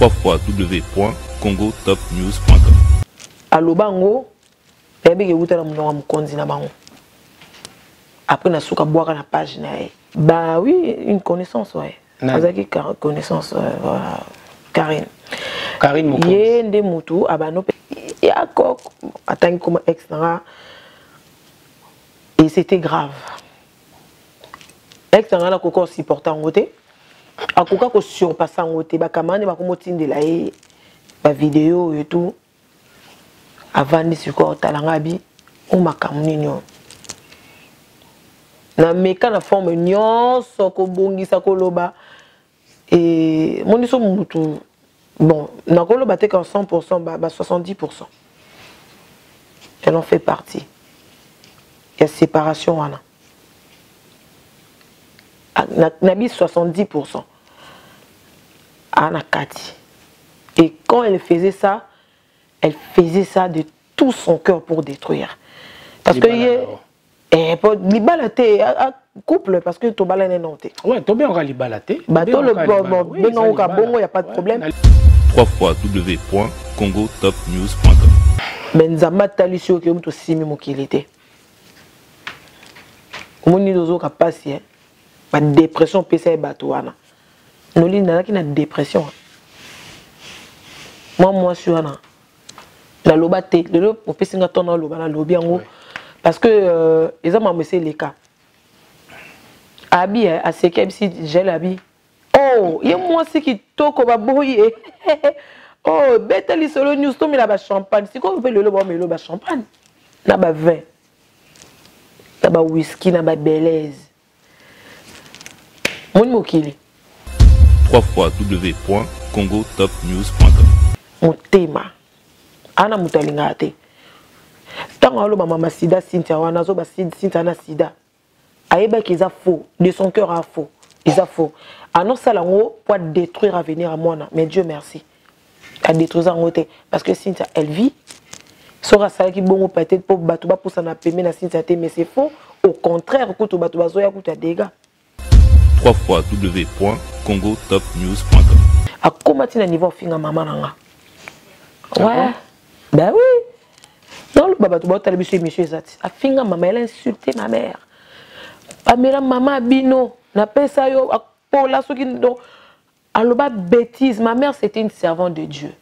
www.congotopnews.com. Alobango, ebe ke wuta na munonga mukonzi na bango. Après na suka boire na page na e. Bah oui, une connaissance ouais. Azaki connaissance Karine. Karine Mokonzi. Yende mutu abano ya kok atangi comme extra. Et c'était grave. Extra la koko supportant ngote. Akoka ko surpasser ngote ba kamane ba komotinde la e ba vidéo et tout. Avant de se faire talangabi ou makamunino. Na meka na forme nyonso ko bongisa ko loba et mon iso mutu bon na ko loba te ka 100% ba 70%. Elle en fait partie. Il y a séparation wana. Na bi 70%. Ana kati. Et quand elle faisait ça de tout son cœur pour détruire. Parce que libalaté couple parce que to balane nonté. Ouais, to bien on va libalaté. Bah to le bon il y a pas de problème. www.congotopnews.com. Benzama talisio ke muto simi mokilité. Omoni dozo ka passer ba dépression pesa bato wana. Noli na ki na dépression. Moi sur na la lobate le opesinga tona loba na lobi yango parce que les hommes me c'est les cas abi a seke si gel abi oh y moi c'est qui toko ba boye oh betali solo news to mi la ba champagne si ko le loba me loba champagne na ba vin na ba whisky na ba belaise mon mokili www.congotopnews.com. mon tema ana mutalinga te tant alo mama sida Cynthia wana zo ba Cynthia na sida ayeba qu'ils a faux de son cœur a faux ils a faux annonce ça lango pour détruire avenir à moi mais Dieu merci a détruire ça ngote parce que Cynthia elle vit sera ça qui bongo peut-être pour bato ba pour ça na paiement na Cynthia te mais c'est faux au contraire ko bato bazo ya kuta dégâts www.congotopnews.com. a combattre na niveau finga mama nanga ouais bah oui non le baba tu vas t'aller monsieur Zati a finga maman elle a insulté ma mère Pamela maman bino na pesa yo pour la soki donc aloba bêtise ma mère c'était une servante de Dieu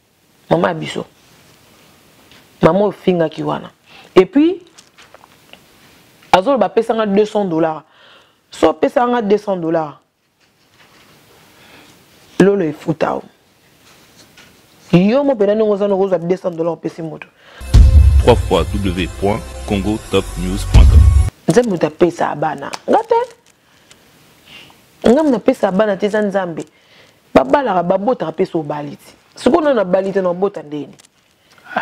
maman biso maman finga kiwana et puis azol ba pesa nga $200 so pesa nga $200 lolo e futao yo mo pena ngo zano goza $200 pesi moto www.congotopnews.com. nzambe utapesa abana ngate ngam na pesa abana te za nzambe babala babota pesa obaliti sikono na balite na bota ndeni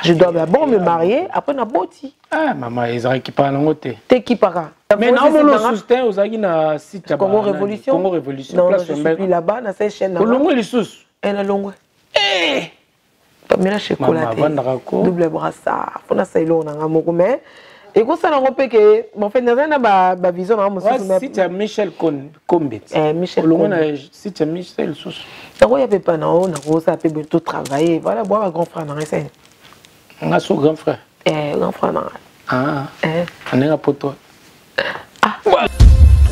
je dois d'abord me marier après na boti Ah maman Ezra qui parle en côté. T'es qui para Mais non on soutient aux agis na site Congo Révolution. Congo Révolution. Non, je suis là-bas dans cette chaîne là. Longo les sous. Elle est longue. Eh. Pamela chocolaté. Double brassard. Fona sailo na ngamoko mais et ko ça na ngopé que mon fait na ba vision na mo sous mais site Michel Combet. Michel Longo na site Michel sous. Donc il y avait pas na on a ko ça peut tout travailler. Voilà boire grand frère na recette. On a son grand frère. Grand frère na. Ah. On est à poto.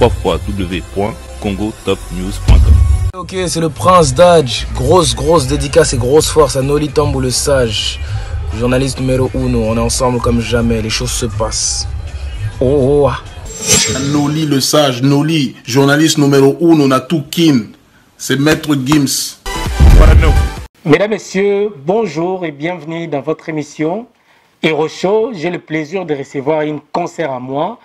www.congotopnews.com. Ok, c'est le Prince Dodge. Grosse dédicace et grosse force à Noli Tambou le Sage. Journaliste numéro 1. On est ensemble comme jamais. Les choses se passent. Oh. Noli le Sage, Noli, journaliste numéro 1, on a tout kin. C'est Maître Gims. Mesdames, Messieurs, bonjour et bienvenue dans votre émission Hero Show. J'ai le plaisir de recevoir une concert à moi.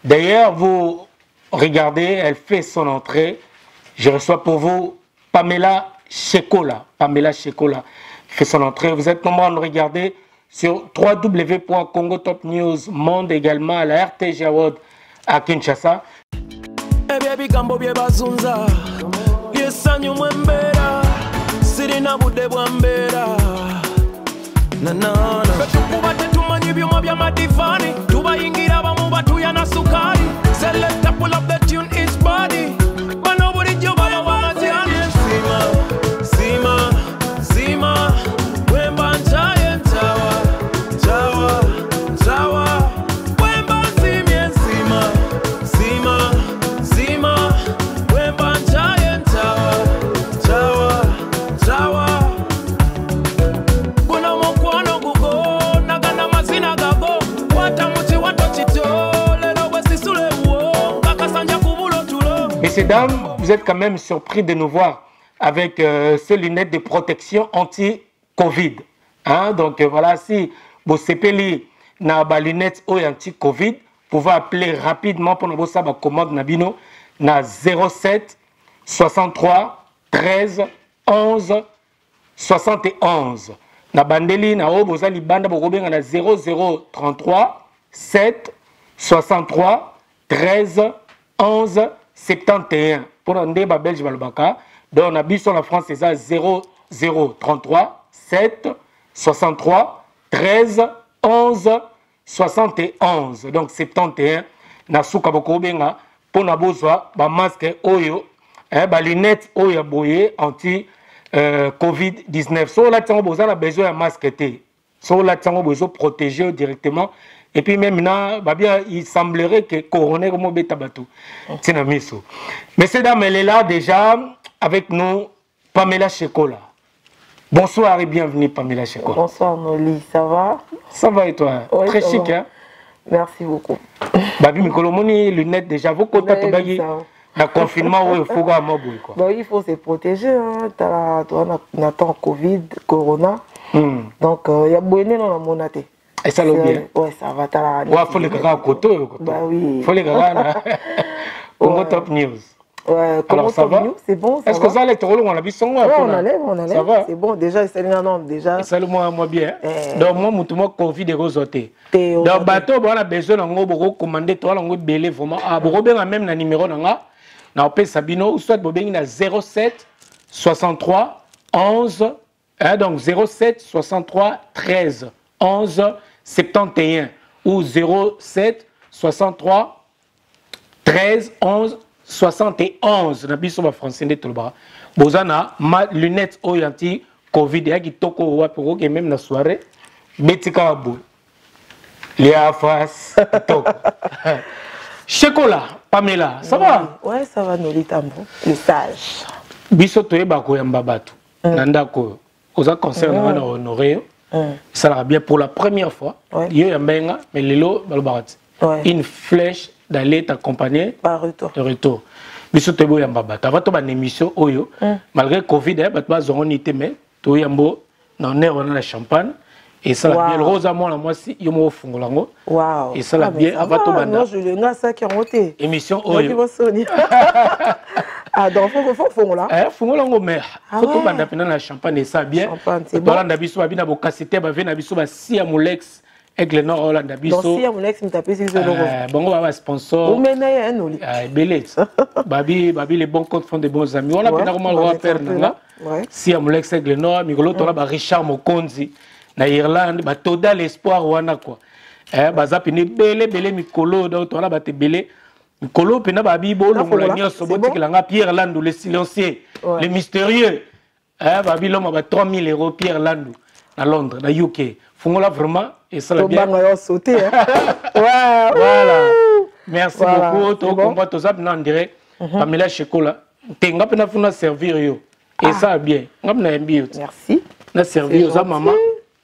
D'ailleurs, vous regardez, elle fait son entrée. Je reçois pour vous Pamela Shekola. Pamela Shekola fait son entrée. Vous êtes nombreux à nous regarder sur www.congotopnews Monde, également à la RTG Award à Kinshasa. Select pull up the tune, it's body. But nobody job I want to Messieurs, dames, vous êtes quand même surpris de nous voir avec ces lunettes de protection anti-Covid. Hein? Donc voilà, si vous avez des lunettes anti-Covid, vous pouvez appeler rapidement pour nous faire la commande Nabino na 07 63 13 11 71. Na bandeli na oboza libanda bokobenga na 0033 7 63 13 11 71. Pour nous ba belge balobaka. Donc on a bis sur la France c'est ça 0033 7 63 13 11 71. Donc 71 na suka bokobenga pour na bozwa ba masque oyo ba lunettes oyo boye anti Covid-19. So là, on a besoin d'un masque. So là, on a besoin de protéger directement. Et puis même là, il semblerait que le coroner comme betabatou. C'est un miso. Messieurs, dames, elle est là déjà avec nous, Pamela Chekola. Bonsoir et bienvenue, Pamela Chekola. Bonsoir, Noli. Ça va? Ça va et toi? Oui, très chic, hein? Merci beaucoup. Babi Mikolomoni, lunettes déjà. Vous contactez Babi? Le confinement, il faut quoi? Bon, il faut se protéger. Hein. On attend Covid, Corona. Donc, il y a beaucoup de monde. Et ça, c'est bien. Oui, ça va. Il faut les gars à côté. Bah oui. Il faut les gars. Congo Top News. Ouais, alors ça va? C'est bon. Est-ce que ça allait trop loin? On a vu son ouais, on allait. Ça va? C'est bon, déjà, c'est un nom. Déjà. C'est le moi bien. Donc, moi, je Covid et Rosoté. Donc, bateau, on a besoin de commander, toi, on a belé vraiment. Ah, vous avez même un numéro, na opé Sabino, ou soit bobeng na 07 63 11 donc 07 63 13 11 71 ou 07 63 13 11 71 na biso ba français de tolba bozana ma lunettes anti Covid ya kitoko wa pour que même na soirée betika bo les face top Chekola, Pamela, ça va? Ouais, ça va, Noli Tambo, le sage. Biso toye bako yamba batu. Nandako, oza concert na honoré. Ça va bien pour la première fois. Yo yambenga, mais lelo balbarati. Une flèche d'aller t'accompagner par retour. De retour. Biso toye yamba batu. Avant to ban émission oyo, malgré Covid, batu ba zonité mais to yambo na on la champagne. Et ça la bien rose à moi si yo mo fungolango. Waouh. Et ça la bien avant to banda. Non, je le nga ça qui a monté. Émission oyo. Ah donc faut fungola. Fungolango mais faut to banda pena na champagne et ça bien. C'est bon. Dans biso ba bina bo cassette ba vena biso ba si amulex aigle nord Hollande biso. Donc si amulex me taper c'est logo. Bongo ba sponsor. Ou mené un oli. Belé. Babi les bons comptes font de bons amis. On a pena comment le roi père nga. Si amulex aigle nord Migolo to la ba Richard Mokonzi. Na Irlande ba total espoir wana quoi baza pene belé mikolo donc on a ba te belé mikolo pena ba bibo longola nyonso botiki langa Pierre Landou le silencieux le mystérieux ba biloma ba 3000 € Pierre Landou à Londres na UK fungola vraiment et ça la bien sauter voilà merci beaucoup to combat to zap en direct Pamela Chekola tenga pena funa servir yo et ça bien ngam mbio merci na servir aux maman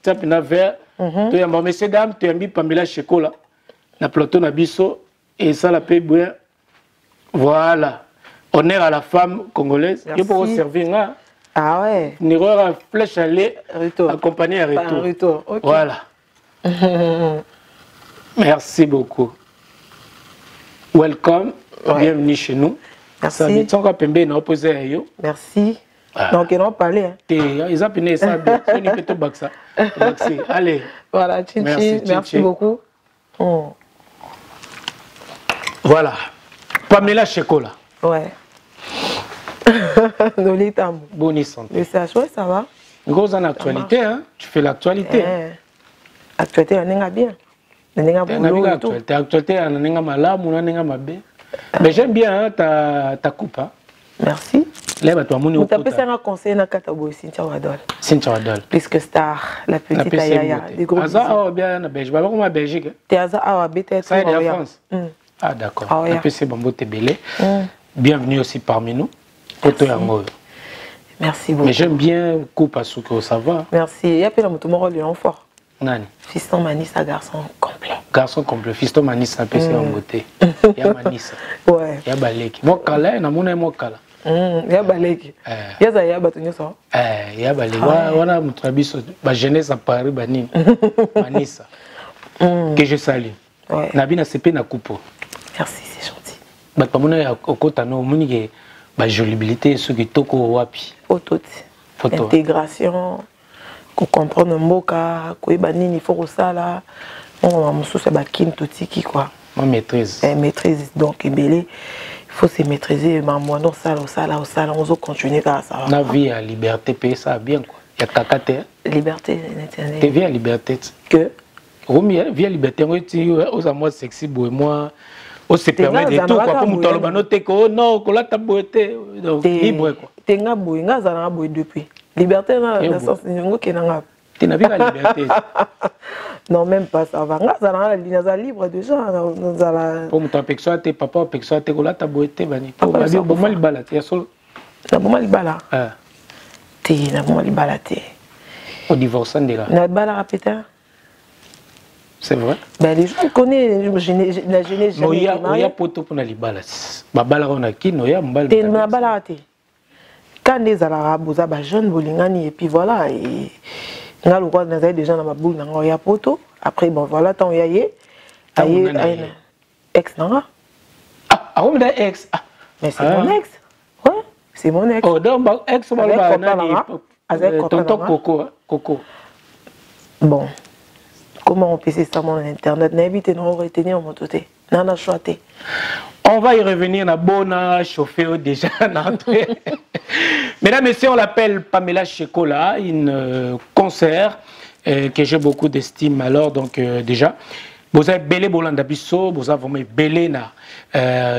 tu as verre, tu as messieurs dames, tu as mis Pamela Chekola, na plateau na biso et ça la paye bien. Voilà. Honneur à la femme congolaise. Il faut servir là. Ah ouais. Une erreur flèche aller accompagner à retour. Retour. Okay. Voilà. Merci beaucoup. Welcome. Bienvenue chez nous. Merci. Merci. Donc, ils n'ont pas parlé. Ils ont peiné ça bien. Allez. Voilà, merci beaucoup. Voilà. Pamela Chekola. Ouais. Noli Tambo. Bonne santé. Le CH, ouais, ça va. Gros en actualité, hein? Tu fais l'actualité. Actualité, on est bien. On est bien. Actualité, on est malade, on est bien. Mais j'aime bien ta coupe. Hein? Merci. Là, tu as mon tu as un conseil dans Katabo, Cynthia Wadol. Cynthia Wadol. Plus que star, la petite Ayaya. Des gros bisous. Bien en Belgique. Comment en Belgique? Tu as un BTS. Ça, c'est en France. Ah, d'accord. La PC Bambo Tebele. Bienvenue aussi parmi nous. Merci beaucoup. Mais j'aime bien coupe à ce que ça va. Merci. Il y a plein de gens qui ont fort. Nani? Fiston Mani, sa garçon complet. garçon complet, fiston Manissa, PC en beauté. Il y a Manissa. Ouais. Il y a Baleki. Moi, Kala, il y a mon Kala. Il y a Baleki. Il y a Zaya Batonyo ça. Il y a Baleki. Voilà, mon travail, ma jeunesse à Paris, Banine. Manissa. Que je salue. Nabina CP na coupo. Merci, c'est gentil. Bah, pas mon au côté, non, mon nigé, bah, jolibilité, ce qui toko wapi. Photo. Intégration. Qu'on comprenne un mot, qu'on banine, il faut que ça là. On va c'est bakin tout qui quoi. Ma maîtrise. Maîtrise donc il faut se maîtriser. Ma moi non ça on doit continuer comme ça. La vie à liberté payer ça bien quoi. Il y a kakate. Liberté. T'es vie à liberté. Que. Vie à liberté. On dit aux amours sexy boy moi. On se permet de tout quoi. Comme toi le banote ko non ko la taboté donc libre quoi. T'es nga boy nga zana boy depuis. Liberté dans le sens où tu n'as pas la liberté. Non, même pas ça. Va la libre déjà. Pour mon affection, tes papa, affection, tes colas, ta beauté, bani. Pour ma vie, bon mal balade. Il y a seul. Na bon mal balade. T'es na bon mal balade. Au divorce, on dira. Na balade répété. C'est vrai. Ben les gens connaissent. Je n'ai jamais. Il y a poto pour na balade. Ma balade on a qui, no ya mbal. T'es na balade. Quand les Arabes, vous avez jeunes, bolingani et puis voilà. Et là, le roi n'a déjà dans ma boule, il y a poto. Après, bon voilà, tant il y a ex, non? Ah, on a ex. Mais c'est mon ex. Ouais, c'est mon ex. Oh, donc, ex, on va tonton Coco. Bon, comment on peut ça sur internet? N'habite non retenir mon toté. Non, non, choité. On va y revenir, na bona chauffeur déjà. Mesdames et messieurs, on l'appelle Pamela Chekola, une concert que j'ai beaucoup d'estime. Alors, donc, déjà, vous avez belé Bolanda Bisso, vous avez vraiment belé na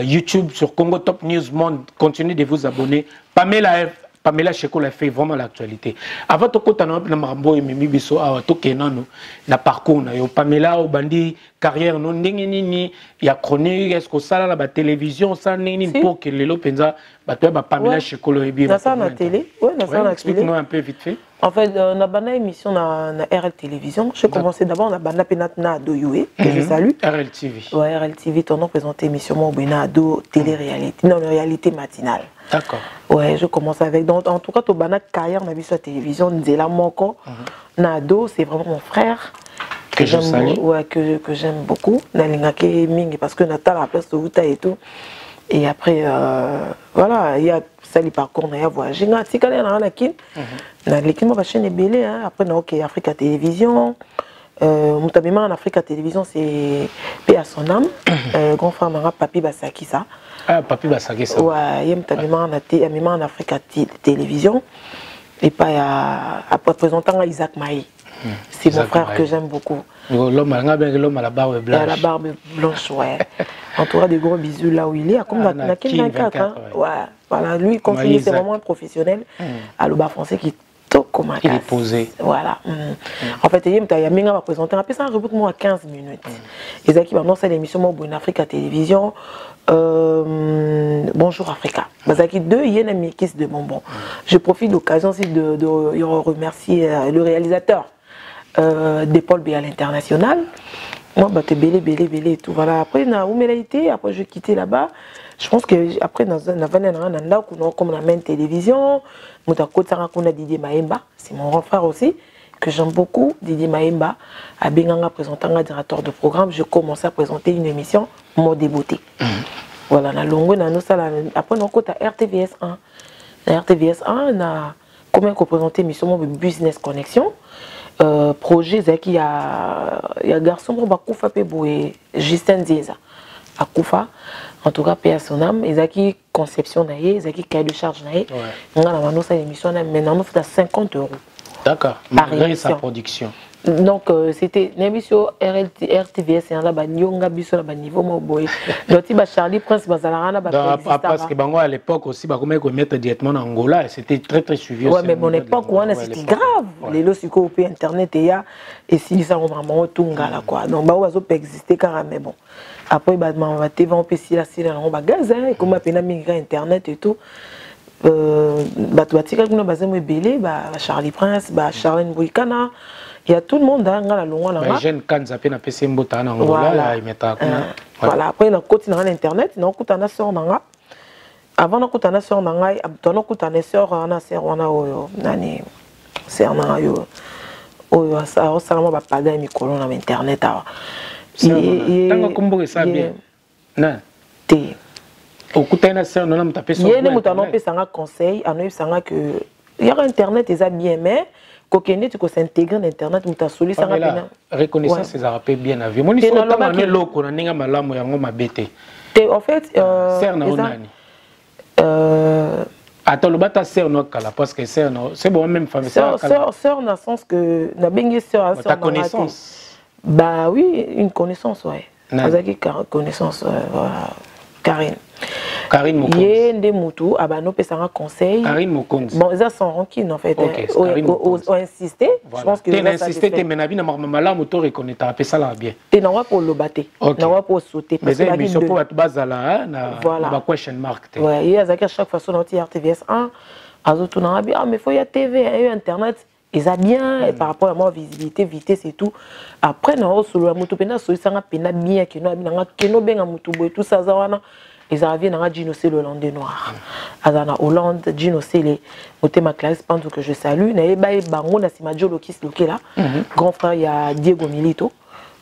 YouTube sur Congo Top News Monde. Continuez de vous abonner. Pamela Chekola fait vraiment l'actualité. Avant de côté na marambo et mimi biso awa to kenano na parcours na yo Pamela au bandi carrière non ndenge nini ya chronique est-ce que ça la télévision ça nini pour que les lopenza ba toi ba Pamela Chekola et bien na ça na télé ouais na ça na explique-nous un peu vite fait. En fait on a bana émission na RL Télévision. J'ai commencé d'abord on a bana penatna do Yoé que je salue. RL TV. Ouais RL TV ton nom présenté émission mo bena do télé-réalité non réalité matinale. D'accord. Ouais, je commence avec. Donc, en tout cas, tu as carrière, on a vu sur la télévision, Nzela Moko. Nado, c'est vraiment mon frère. Que j'aime beaucoup. Ouais, que j'aime beaucoup. Nalingake Ming, parce que Natal a la place de Wuta et tout. Et après, voilà, il y a Sali Parcours, il y a voyagé. Si quand il y a un kin, l'équipe de la chaîne est belée. Après, ok, Africa Télévision. Moutabima en Africa Télévision, c'est P à son âme. Grand frère Mara, Papi Basaki, ça. Ah, Papi Basaki, ça. Ouais, il y a en Africa Télévision. Et pas à représentant Isaac Maï. C'est mon frère que j'aime beaucoup. L'homme à la barbe blanche. À la barbe blanche, ouais. En tout cas, des gros bisous là où il est. Comme la 24, ouais. Voilà, lui, continue, c'est vraiment un professionnel. À l'Oba français qui il est posé. Voilà. En fait, il y a Minga va présenter. Après ça, un reboot moi à 15 minutes. Et ça qui va annoncer l'émission Bon Africa Télévision. Bonjour Africa. Bazaki 2, il y a une kiss de bonbons. Je profite de l'occasion aussi de remercier le réalisateur de Paul B à l'international. Moi, bah, t'es belé et tout. Voilà. Après, après, je quittais là-bas. Je pense que après, comme la même télévision, Didier Maemba, c'est mon grand frère aussi, que j'aime beaucoup. Didier Maemba, à Benganga présentant un directeur de programme, je commençais à présenter une émission Mode et beauté. Voilà, après, on a RTVS 1. La RTVS 1, on a comment présenter l'émission Business Connection. Projet, il y a garçon qui a fait Justin Ziza. À Koufa, en tout cas, paix à son âme, ils ont qui conception, ils ont qui cahier de charge, on a une émission, maintenant, on fait 50 €. D'accord, malgré sa production. Donc, c'était une émission RTVS, et on a un niveau, donc, Charlie Prince, parce que à l'époque aussi, on mettre directement en Angola, c'était très très suivi. Oui, mais à mon époque, c'était grave. Les lots sur Internet, et si ça, on vraiment tout là, quoi. Donc, on peut exister carrément, mais bon. Après, on peut si là, on va gaz, et comme on a Internet et tout. bato batika kuna bazemo ebele ba Charlie Prince, ba Charlene Boikana, il y a tout le monde dans la longue là. Jeune Kanza pe na pesi mbota na ngola imeta kuna. Voilà, après na côté dans internet, na kutana sœur nanga. Avant na kutana sœur nanga, abtono kutana sœur na sœur wana oyo nani sœur na yo. Oyo ça osala ba pada mikolo na internet awa. Tanga kombo ça bien. Na. Te. Okutana sœur na mutape so. Yene mutano pe sanga conseil, anoy sanga que il y a internet eza bien mais kokende tu ko s'intégrer dans internet mutasoli sanga pena. Reconnaissance ces arapé bien avi. Moni so tama ne loko na ninga malamu yango mabete. Te en fait sœur na onani. Attends, le bata sœur no kala parce que sœur no c'est bon même famille sœur dans le sens que na bengi sœur ta connaissance. Bah oui, une connaissance ouais. Azaki connaissance voilà. Karine Mokonzi. Yende Moutou, abano pesanga conseil. Karine Mokonzi. Bon, ils ont son rancune en fait. Okay, ont insisté. Voilà. Je pense que tu as insisté, tu as dit que moto reconnaît, tu as fait ça là bien. Tu n'as pour le battre. Tu n'as pour sauter. Mais c'est une mission pour être basée là, na question mark. Ouais, il y a à chaque fois sur notre RTVS 1, azoto na bien, ah mais faut y a TV, il y a internet. Ils ont bien par rapport à moi visibilité, vitesse et tout. Après na sur la moto pena so sanga pena bien que no keno benga moto boy tout ça zawana. Ils arrivent dans Gino c'est le Hollandais noir. Azana Hollande Gino c'est les ma classe pendant que je salue. Naeba e bango na simajo lokis lokela. Grand frère il y a Diego Milito.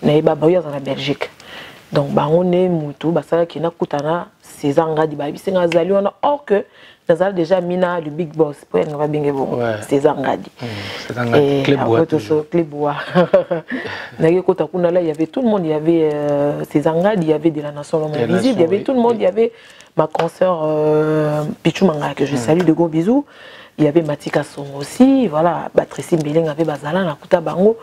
Naeba bayo dans la Belgique. Donc bango ne mutu basala ki na kutana César Ngadi ba bisenga zali on or que nazal déjà mina le big boss pour nga va bien bon César Ngadi. César Ngadi Clébois. Nage kota kuna là il y avait tout le monde, il y avait César Ngadi, il y avait de la nation l'homme invisible, il y avait tout le monde, il y avait ma consoeur Pichou Manga que je salue de gros bisous. Il y avait Matika Song aussi, voilà, Patricie Mbeleng avait Bazala na kuta bango.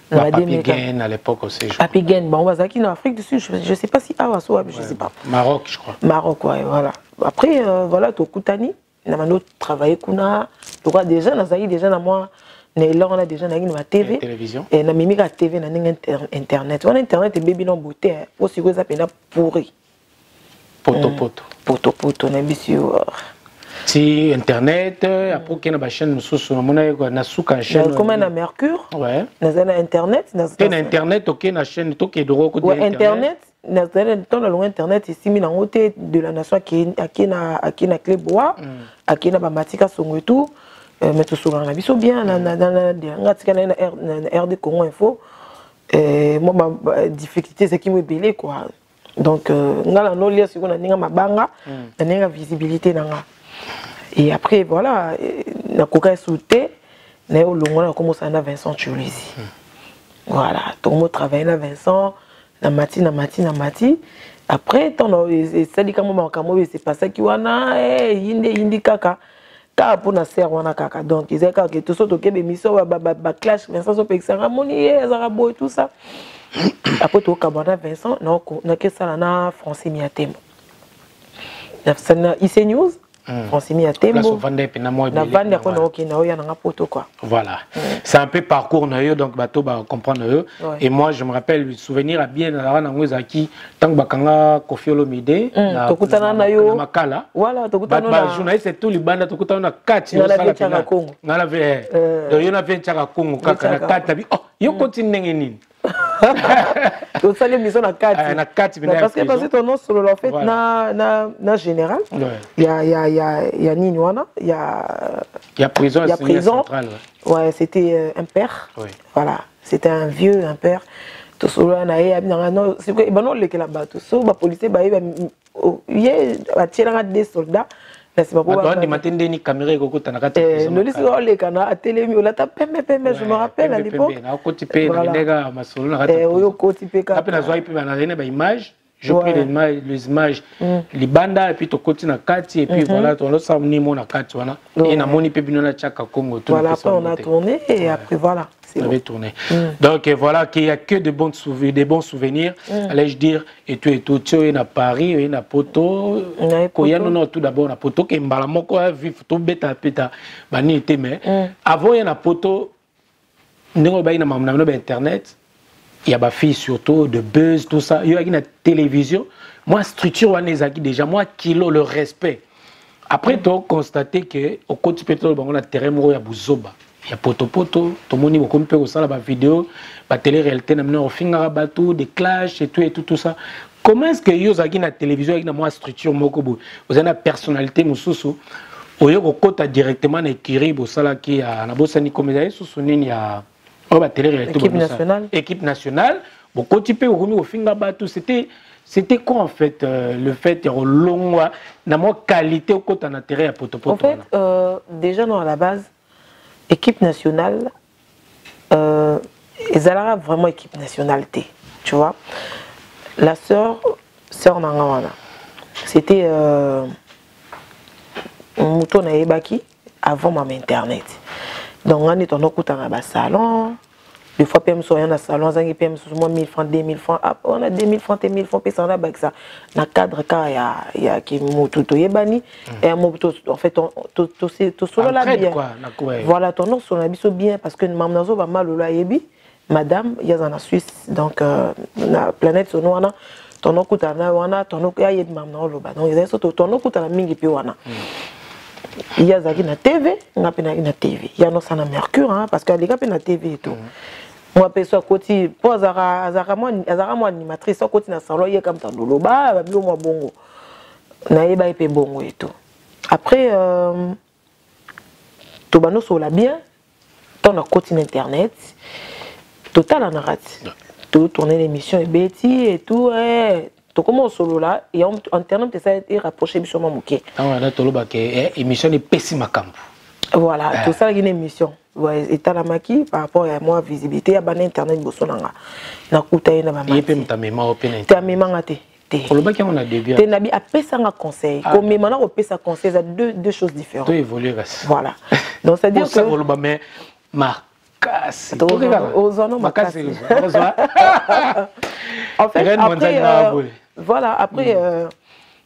Papi Gain à l'époque aussi. Papi Gain, bon, on va dire en Afrique du Sud, je ne sais pas si ah je sais pas. Maroc, je crois. Maroc, ouais, voilà. Après, voilà, tu Koutani, on a travaillé kuna, tu vois déjà, on a déjà dans moi, on a déjà dans la TV, télévision, et on a mis la TV dans internet. On a internet et baby non beauté, aussi que ça peut pourri. Poto, on a mis sur. Si internet après qu'il y a une chaîne na suka chaîne comme un Mercure ouais na internet na internet OK na chaîne to ke doro ko internet na dans le internet ici mi na ngote de la nation qui na Clébois qui na ba Matika Songo tout mais tout souvent na biso bien na ngatika na RD Congo Info moi ma difficulté c'est qui me belé quoi donc ngala no lia siko na ninga mabanga na ninga visibilité nanga. Et après, voilà, la coca sauté, on a commencé à Vincent Chulisi. Voilà, tout le monde travaille à Vincent, na mati. Après, ça dit comment c'est pas ça qui wana, hindi kaka, car pour na serre wana kaka. Donc, ils ont que tout ça, tout kebe miso, ba clash, Vincent so pexer, ramoni, zarabo et tout ça. Après, tout kabana Vincent, na que ça na français miatem. Na IC News. Francine Tembo. Voilà. C'est un peu parcours donc bateau va comprendre et moi je me rappelle le souvenir à bien dans qui tant bakanga Koffi Olomide tokutana na yo makala voilà tokutana na journaliste tout le banda tokutana na kati yo sala pena ngala ve do yo na venture Congo kaka na kati oh yo continue nini tu sais mission na kati parce que ton nom sur le fait na général il y a nini wana il y a prison centrale ouais c'était un père voilà c'était un vieux un père tout cela na non c'est que non le que là-bas tout ça ba policier ba il a tiré des soldats. C'est pas pour ça. Ni caméra nous lisons les canards à télé, mais on a tapé, je me rappelle à l'époque. Je pris les images, les bandes, et puis tu continues à Kati, et puis voilà, tu as mis mon Kati, et na moni pebino na Tchaka Congo. Voilà, après on a tourné, et après voilà. On avait tourné. Donc voilà, qu'il n'y a que de bons souvenirs, allais-je dire, et tout, tu es à Paris, et à Poto, non, tout d'abord, à Poto, qui est mbalamoko, vif, tout bêta, bani était, mais avant, il y a un Poto, nous avons Internet. Il y a des filles surtout, de buzz, tout ça. Il y a une télévision. Moi, structure, déjà, moi, kilo le respect. Après, tu as constaté que au côté de pétrole, on a terrain il y a Bouzoba, il y a Poto, tout le monde a compris que ça, la vidéo, la télé-réalité, on a bateau, des clashs et tout ça. Comment est-ce que vous avez la télévision avec une structure, vous avez une personnalité, vous avez directement écrit, vous avez la télé-réalité, équipe nationale, beaucoup de gens ont bateau, c'était quoi en fait le fait de long qualité au côté d'intérêt à Poto? En fait, déjà non, à la base, équipe nationale, ils allaient vraiment équipe nationalité, tu vois. La sœur Nangawana, c'était Mouton Naebaki avant ma internet. Donc on est en un salon. Des fois, PM sur un salon, on a 1000 francs, 2000 francs. On a 2000 francs, 1000 francs, puis ça, on a ça. Dans le cadre, il y a qui est yebani. Et en fait, tout solo là bien. Voilà, ton nom sur la biso bien parce que maman nazo va mal la yebi. Madame, il y a en Suisse, donc la planète sur nous, ton nom coûte à ton nom il y a yeb maman loba. Donc il y a surtout ton nom coûte à la mingi puis wana. Il y a zaki na TV, on a peine na TV. Il y a non ça na Mercure, hein, parce qu'il y a na TV et tout. Moi, perso côté pour azara moi animatrice au côté na salon il comme tandolo ba bio moi bongo na yeba epé bongo et tout. Après to bano so la bien ton côté internet total en arrête. Tout tourner l'émission et Betty et tout to comment solo là et en internet ça a été rapproché sur mon moqué. Ah ouais, to lo ba que émission est pessima camp. Voilà, tout ça une émission. Ouais, et la maki par rapport à moi visibilité à ban internet bosonanga. Na kutaye na mama. Yepé mtamema open. Ta mema ngate. Pour le bac on a début. Té nabi apesa nga conseil. Comme maintenant on pesa conseil, ça deux choses différentes. To évoluer. Voilà. Donc ça dit que pour le ba mais makasi. Ozono makasi. En fait après voilà, après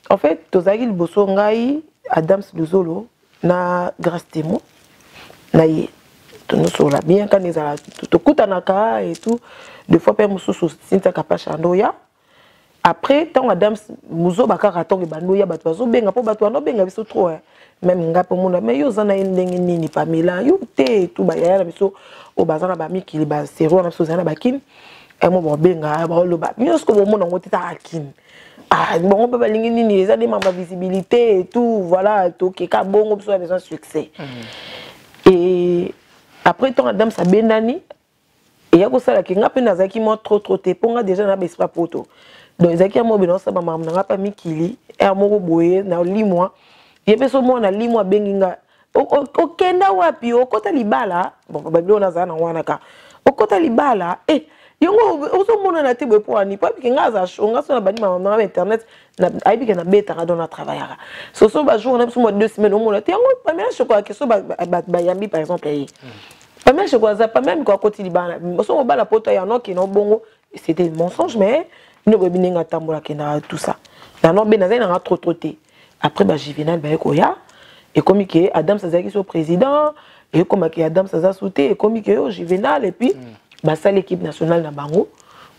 en fait tozaki liboso ngai Adams Luzolo na grâce témoin na ye nous sur la bien quand ils a tout kutanaka et tout deux fois père mususu sinta kapacha ndoya après tant Adams muzo bakara tonge bandoya bato bazo benga po bato no benga biso trop même ngapo mona mais yo zana ndenge nini pamela yo te tout ba ya biso o bazana ba mikili ba sero na biso zana bakim et mo benga ba lo ba mieux que mo na ngoti ta akim. Ah, bon, on peut pas les ça demande ma visibilité et tout, voilà, tout qui est bon, on a besoin de succès. Et après, ton Adam sa benani, et il y a que ça là qui n'a pas nazaki moi trop t'es pour déjà n'a pas poto. Donc zaki mo benon sa maman n'a pas mis kili, et mo boye na 8 mois. Il y a personne mo na 8 mois benginga. O kenda wapi o kota libala, bon babilo na zana wana ka. O kota libala, yongo ozo mona na tebe pour ani pas que ngaza shonga so na bani mama na internet na aibi que na beta ka dona travailler so ba jour na biso 2 semaines au mona te yango pas même chocolat que so ba yambi par exemple yi pas même chocolat pas même quoi côté libana so ba la poto ya no qui no bongo c'était mensonge mais ne go bininga tambola que na tout ça na no ben na trop té après ba Juvenal ba ekoya et comme que Adam Sazaki so président et comme que Adam Saza souté et comme que Juvenal et puis bah l'équipe nationale na bango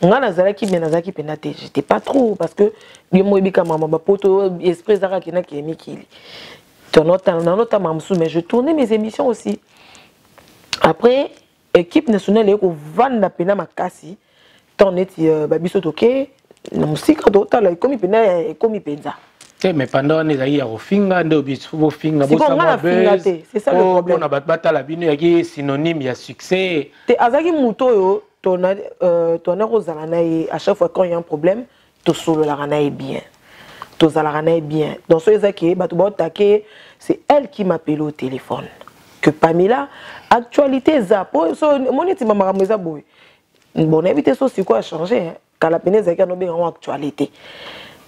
on a nazalaki bien nazaki penate j'étais pas trop parce que yo mo ebika mama ba poto esprit zara kina ki emikili nota mamsou mais je tournais mes émissions aussi après équipe nationale eko vanda pena makasi tant neti ba biso toke na musika dota comme pena comme penza. Mais pendant les années, finga ndo biso finga c'est ça le problème. On a battu la bino yaki synonyme ya succès. Te azaki muto yo ton rozala na à chaque fois quand il y a un problème, to solo la rana est bien. To zala rana est bien. Donc so ezaki batu ba taquer, c'est elle qui m'appelle au téléphone. Que Pamela actualité za po so moniti mama meza boy. Bon éviter so c'est quoi changer quand la peine zaki no bien en actualité.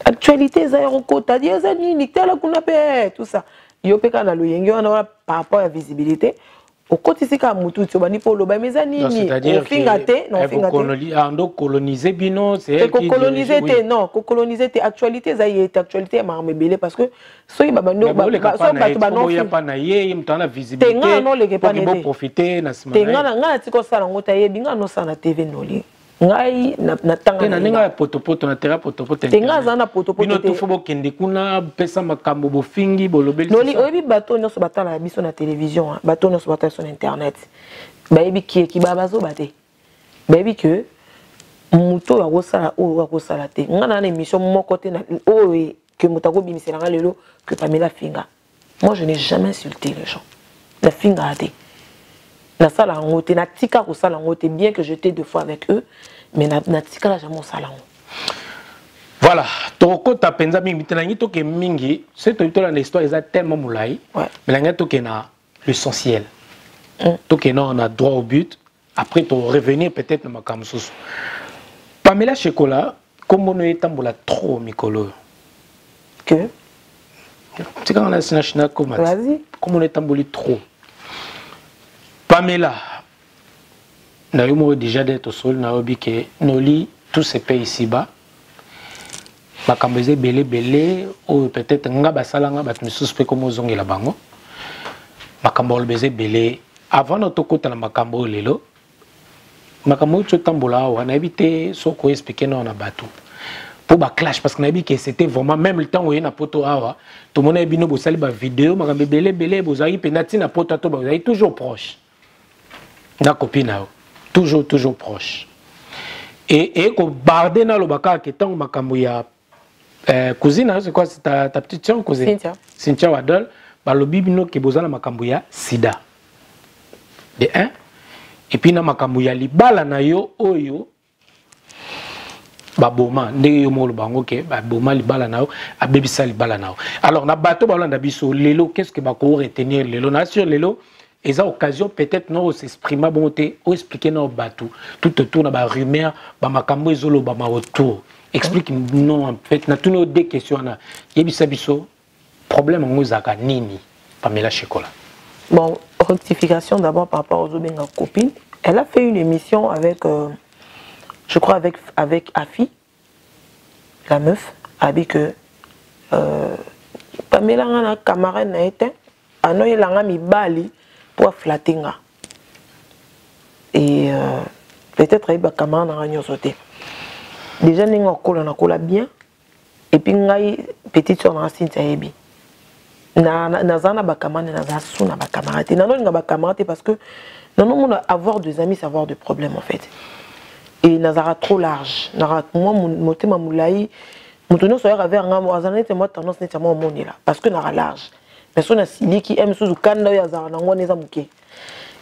Actualité ça yokota dia za nini tala kuna pe tout ça yo peka na loyengi on par rapport à visibilité au côté c'est comme mutu tu bani polo ba meza nini au fingate non fingate ando coloniser bino c'est qui coloniser te non coloniser te actualité ça y est actualité ma mebele parce que so ba bando ba so ba ba non ya pa na ye mtana visibilité tenga non le ke pa ne profiter na sima tenga nga tiko sala ngota ye binga no sana TV noli ngai na tanga na ninga potopoto na terra potopoto tenga za na potopoto bino tu fobo kende kuna pesa makambo bofingi bolobeli noli oyebi bato nyonso batala biso na télévision bato nyonso batala sur internet bayebi ki babazo bate bayebi que muto ya kosala oyo akosala te nga na émission moko te na oyo que mutako bimisela nga lelo que Pamela Finga. Moi je n'ai jamais insulté les gens la Finga a été na sala ngote na tika ko sala ngote bien que j'étais deux fois avec eux mais na tika la jamais sala ngo. Voilà, toko ta penza mingi tenangi to ke mingi, c'est to la histoire est tellement moulai. Mais la to ke na l'essentiel. To ke na on a droit au but. Après to revenir peut-être na makamsusu. Pamela Chocolat, comme on est tambola trop mikolo. Que c'est quand on a national comme vas-y. Comme on est tamboli trop. Pamela, na yo déjà d'être au sol na obi que noli tout se paye ici-bas. Bakambeze belé ou peut-être nga basala nga bat suspect comme ozongela bango. Makambo belé belé avant notre côté na makambo lelo. Makambo tu tambola wana éviter soko expliquer non na bateau. Pour ba clash parce qu'on a dit que c'était vraiment même le temps où il y a na poto awa tout le monde a bino bosali ba vidéo makambo belé bozali penati na poto to bozali toujours proche. Na copine toujours proche et ko barder na lobaka ke tant makambo ya cousine c'est quoi c'est ta petite sœur cousine Cynthia Wadol ba lobi bino ke bozala makambo ya sida de 1 et puis na makambo ya libala na yo oyo ba boma ndenge yo molo bango ke ba boma libala na yo abebisa libala na yo alors na bato ba landa biso lelo qu'est-ce que ba ko retenir lelo na sur lelo. Et ça occasion peut-être non s'exprimer bon te ou expliquer nos bateaux tout autour na ba rumeur ba makambo ezolo ba ma autour explique non en fait na tous nos deux questions na yebisa biso problème ngozaka nini Pamela Chocolat. Bon, rectification d'abord par rapport aux Obenga copines. Elle a fait une émission avec je crois avec Afi la meuf a dit que Pamela na camarade na été anoye langa mi bali pour flatter nga et peut-être il va camarade na ranyo sauter déjà ninga kola na kola bien et puis ngai petite sur na Cynthia yebi na zana ba camarade na za suna ba camarade na non nga ba camarade parce que non on avoir des amis c'est avoir des problèmes en fait et nazara trop large nara moi motema moulai mutono so ya vers nga mo azanete moi tendance neta moi moni là parce que nara large. Mais si on a celui qui aime sous kanda ya za na ngone za muke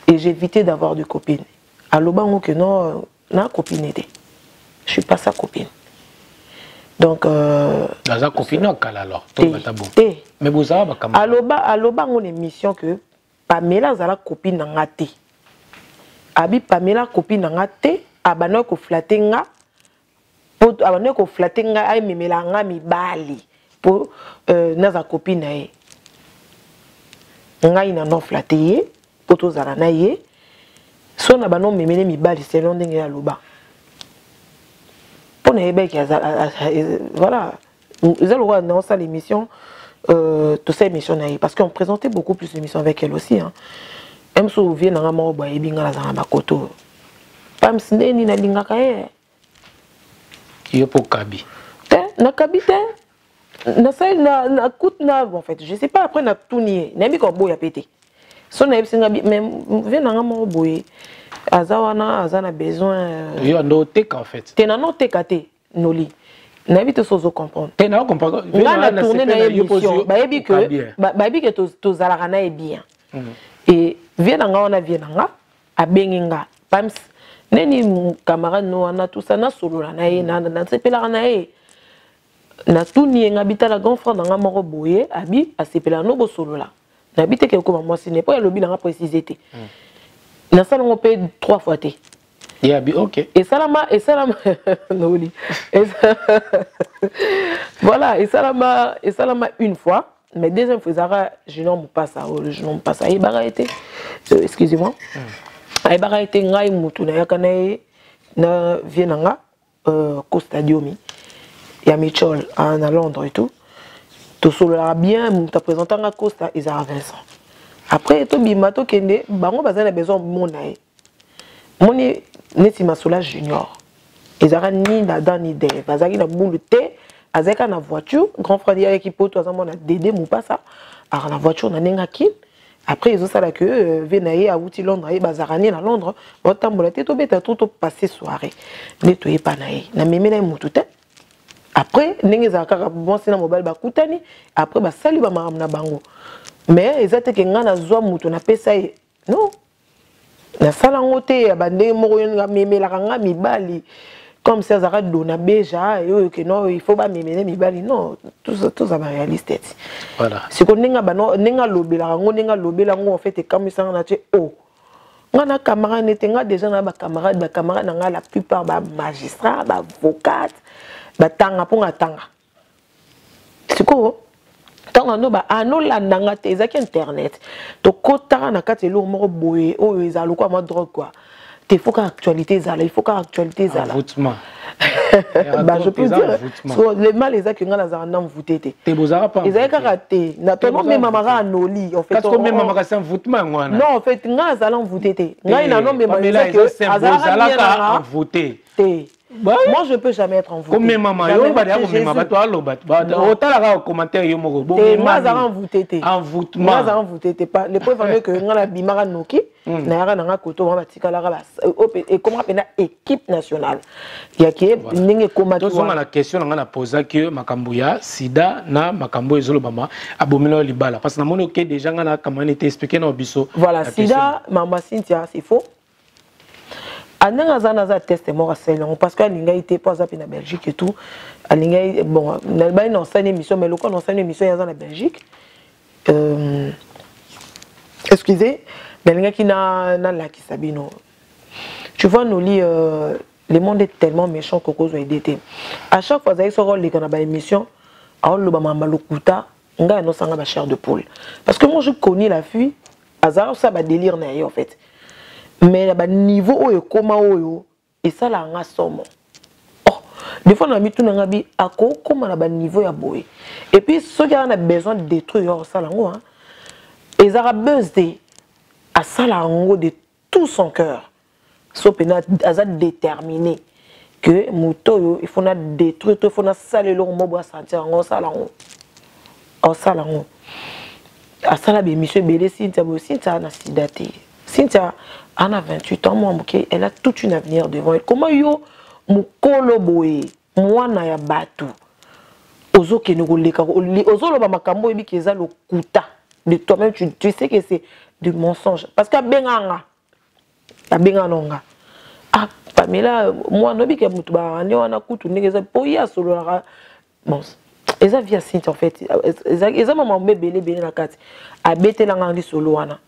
et j'ai évité d'avoir de copines alobango que non na copine était je suis pas sa copine donc za copine okala alors to batabo mais boza ba kam aloba ngone émission que Pamela za la copine na ngate abi Pamela copine na ngate abana ko flatter nga pour abana ko flatter nga ay memela nga mi bali pour na za copine na ye ngai na non flatter poto zala na ye so na banon memele mi bali selon ndenge ya loba pona yebe ki voilà ils ont dans ça l'émission tout ça émission na ye parce qu'on présentait beaucoup plus d'émissions avec elle aussi hein même si vous venez na mo ba yebi ngala za ba koto pam sneni na lingaka ye yo po kabi na kabi te na ça na coûte na en fait je sais pas après na tout nier na bi ko boya pété so na ebsinga bi mais vient na mo boye azawana azana besoin yo noté en fait te na noté katé noli na bi te sozo comprendre te na comprendre na tourner na émission ba yebi que to zalaka na bien et vient na nga on vient na nga abenginga pams neni camarade no ana tout ça na solo na ye na sepela na ye na tout ni nga bita la grand frère nga moko boye abi asepela no bo solo la na bite ke ko moi ce n'est pas le bilan précisé té na ça on paye 3 fois té et abi OK et salama no li voilà et salama une fois mais deuxième fois zara je non passe à je non passe à ibara été excusez-moi ibara été ngai mutu na yakana na vienanga ko stadiomi ya Mitchell à Londres et tout tout solo bien tu présenté à Costa ils à Vincent après to bimato kende bango bazana besoin monae moni neti masola junior ezaka ni Adam ni Dave bazaki na boule te azaka na voiture grand frère ya qui poto azamo na Dédé Mupasa a na voiture na nenga kin après ils ont ça là que venaye à outi Londres et bazarani na Londres botambola te to beta to passer soirée nettoyer pa nae na memena mutu te après ndenge ezaka bon sina mobile bakutani après basali ba maram na bango mais ezate ke nga na zwa mutu na pesa non na sala ngote ya bande moko nga memela nga mibali comme ça ça donne beja et que non il faut pas méminer mibali non tout ça va réaliste voilà c'est qu'on ninga bano ninga lobela ngo en fait et comme ça on a dit oh nga na camarade n'était nga déjà na ba camarade nga la plupart ba magistrat ba avocat ba tanga ponga tanga c'est quoi tant no ba ano landanga te ezaki internet to kota na kati lo moko boye o ezalo kwa ma drogue quoi il faut qu'actualité zala, il faut qu'actualité zala. Bah je peux dire, les mal les accueillants dans un homme voûté. T'es beaux arabes. Ils avaient raté. Naturellement même maman a noli. En fait, parce que même maman a un voûtement. Non, en fait, nga zala voûté. Nga il a non mais maman que azala a voûté. Moi je peux jamais être en voûté. Comme maman, yo ba dia comme maman toi allo ba. Autant la commentaire yo moko. Nga zala voûté. En voûtement. Nga zala voûté pas. Les preuves veut que nga la bimara noki. Na yara na koto ba tika la ba. Et comment appelle équipe nationale. Il y a qui ninge komatu. Donc la question nga na poser que makambuya sida na makambo ezolo bama abomelo libala parce que na moni OK déjà nga na comment était expliqué na biso. Voilà, sida mama Cynthia, c'est faux. Ananga zana test mort parce que l'inga était pas zappé na Belgique et tout. Alinga bon, n'alba une ancienne émission mais le quoi ancienne émission ya na Belgique. Excusez, mais l'inga qui na la qui sabino. Tu vois nous lit le monde est tellement méchant que cause d'été. À chaque fois ça sort les kana ba émission, a le ba mama lokuta, nga no sanga ba chair de poule. Parce que moi je connais la fille, azar ça ba délire na en fait. Mais le niveau où est comment et ça là nga somme. Oh, des fois on a mis tout na bi ako comment na niveau ya boy. Et puis ceux qui ont besoin de détruire ça là ngo hein. Ils ont besoin à ça là ngo de tout son cœur. So pena aza déterminé que moto il faut na détruire, il faut na saler le mo bois sentir ngo ça là ngo. Oh ça là ngo. À ça là be monsieur Belé Cynthia na sidate. Cynthia elle a 28 ans, moi, elle a toute une avenir devant elle. Comment yo mukolo boye, moi na ya batu. Ozo ke ngoleka, ozo lo ba makambo ebi keza lo kuta. De toi-même tu sais que c'est du mensonge parce que benganga. Ya benganonga. Ah, Pamela, moi no bi ke mutu ba ande wana kutu ngeza poya solo la. Bon, eza via Cynthia en fait. Eza maman belé na kati. Abetela ngandi solo wana.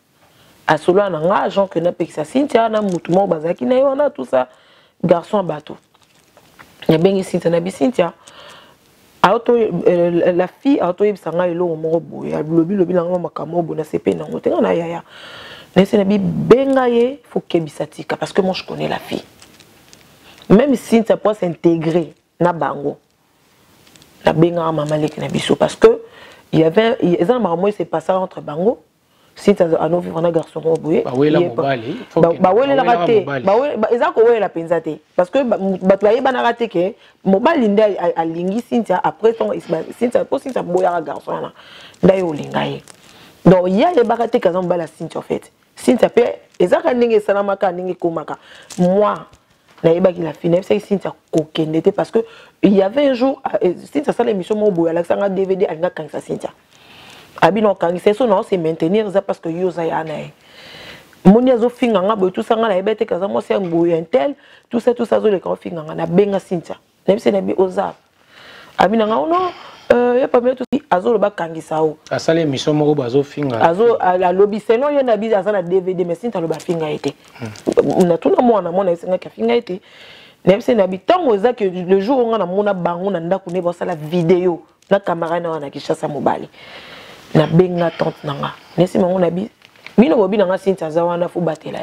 À solo na nga Jean que na pekisa Cynthia na mutu mo bazaki na yo na tout ça garçon à bateau ya bengi Cynthia na bi Cynthia auto la fille auto yebsanga elo mo boya lobi na makambo bo na CP na ngote na yaya na se na bi benga ye faut kebisatika parce que moi je connais la fille même Cynthia peut s'intégrer na bango la benga maman leki na biso parce que il y avait ils ont maman c'est passé entre bango si tu as un vivre un garçon au bout bah oui la mobile bah oui la raté bah oui exact oui la penzate parce que bah tu vas y bana raté que mobile linda a lingi Cynthia après son Cynthia pour Cynthia boya garçon là d'ailleurs lingaye donc il y a les baraté kazan bala Cynthia en fait Cynthia peut exact ninge salamaka ninge komaka moi naïba qui la finesse c'est Cynthia kokendete parce que il y avait un jour Cynthia ça l'émission mo boya Alexandra DVD alanga quand ça Cynthia abino kangi c'est ça non c'est maintenir ça parce que yoza yana monia zo finganga boy tout ça nga na ebete kaza mo c'est ngoy intel tout ça zo le kan finganga na benga Cynthia même c'est na bi oza abina nga non ya pas mettre tout azo le ba kangi sao asala émission moko bazo finga azo la lobby sinon yo na bi azana DVD mais Cynthia le ba finga été on a tout na mona senga ka finga été même c'est na bi tango za que le jour on na mona bango na ndako ne ba sala vidéo na caméra na wana kishasa mobali na benga tante nanga nesi mango na bi mino bobi nanga Cynthia zawana fu batela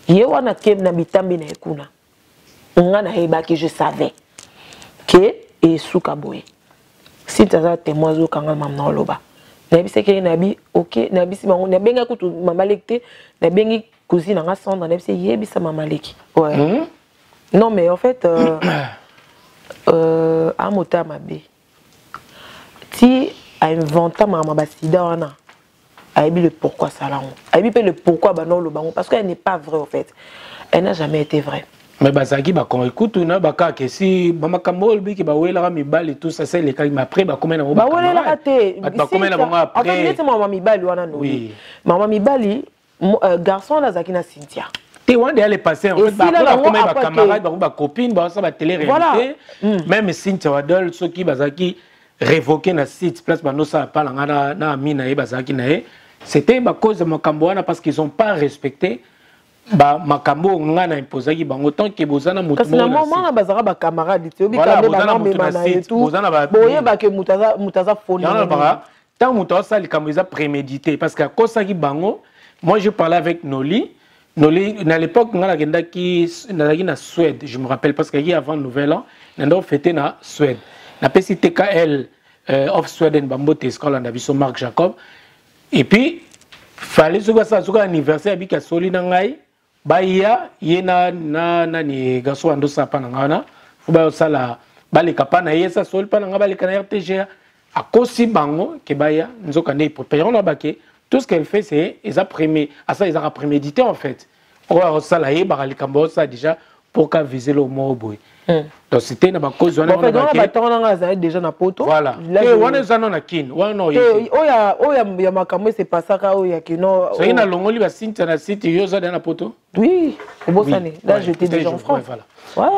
ye wana kem na bitambi na ekuna nga na heba que je savais que et suka boy Cynthia za témoin zo kanga mam na loba na bi seke na bi OK na bi si mango na benga kutu mama lekte na bengi cousine nga sonda na bi se yebi sa mama leki ouais Non, mais en fait, à Mota Mabé, si a inventé ma sida, a dit le pourquoi ça l'a. A dit le pourquoi bah non le bango parce qu'elle n'est pas vraie en fait. Elle n'a jamais été vraie. Mais bazaki ba quand écoute on a baka que si mama kamol bi ki ba wela mi bal et tout ça c'est les cas mais après ba comment na ba wela raté ba comment na bango après. En fait c'est maman mi bali wana no. Oui. Maman mi bali garçon là Zaki na Cynthia. Tu vois d'aller passer en fait ba comment ba camarade ba copine ba ça ba télé réalité. Même Cynthia Wadol ceux qui bazaki révoqué na site place bano ça pas na na mina e bazaki na e. C'était à cause de makambo wana parce qu'ils ont pas respecté ba makambo ngana imposé ki bango tant que bozana mutu parce que na moment na bazara ba camarade te obi ka ba mutu na et tout boye ba ke mutaza folie na ba tant mutu ça likambo eza prémédité parce que kosa ki bango moi je parlais avec Noli à l'époque ngana kenda ki na Suède je me rappelle parce que y avant nouvel an nando fêté na Suède na pesi TKL of Sweden bambote école na biso Marc Jacob et puis fallait ce anniversaire bika soli na ngai baya yena na ni gaso ando sapa na ngana fuba sala bali kapana yesa soli pa na bali kana RTG a kosi bango ke baya nzoka ne prépare on abake tout ce qu'elle fait c'est ils a prémédité en fait on sala ye ba likambo ça déjà pour qu'à viser le mot boy. Donc c'était na ba cause on a déjà na poto. Voilà. Et on est na kin, on no yé. Ya makambo c'est pas ça ka oya kino. So ina longoli ba site na site yo za na poto. Oui, au Sané. Là j'étais déjà en France. Voilà.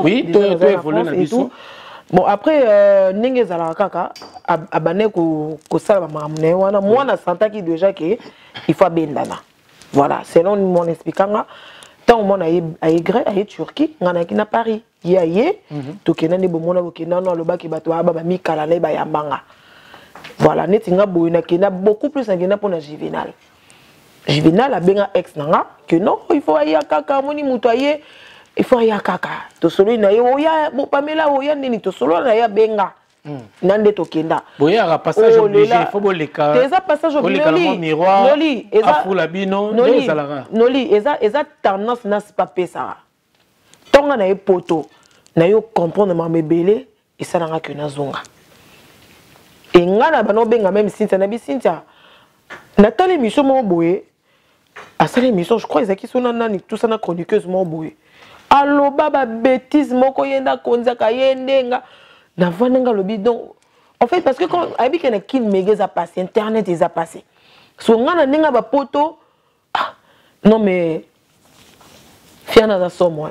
Oui, tu évolué na biso. Bon après ninge zala kaka abane ko sala mamne wana mwana santa ki déjà que il faut bendana. Voilà, selon mon expliquant tant on a aigré à Turquie on a qui na Paris yé to kenani bomona bokena no loba ki bato aba ba mikala na ba yambanga voilà netinga boyina kena beaucoup plus ngena pour na Juvenal a benga ex nanga que non il faut ya kaka moni muto aye il faut ya kaka to solo na yo ya Pamela oya nini to solo na ya benga nande to kenda boya ka passage obligé il faut boleka eza passage obligé Noli eza afula bino Noli eza tendance na pas pesa tonga na poto na yo comprendre ma mebele et ça nanga que na zonga et ngana bano benga même Cynthia na bi Cynthia natali mission mo boye a sala mission je crois ezaki sona nani tout ça na chroniqueuse mo boye allo baba bêtise moko yenda konza ka yendenga na vananga le bidon en fait parce que quand abi que na kin mega za passé internet ils a passé so ngana ninga ba poto non mais fiana za somo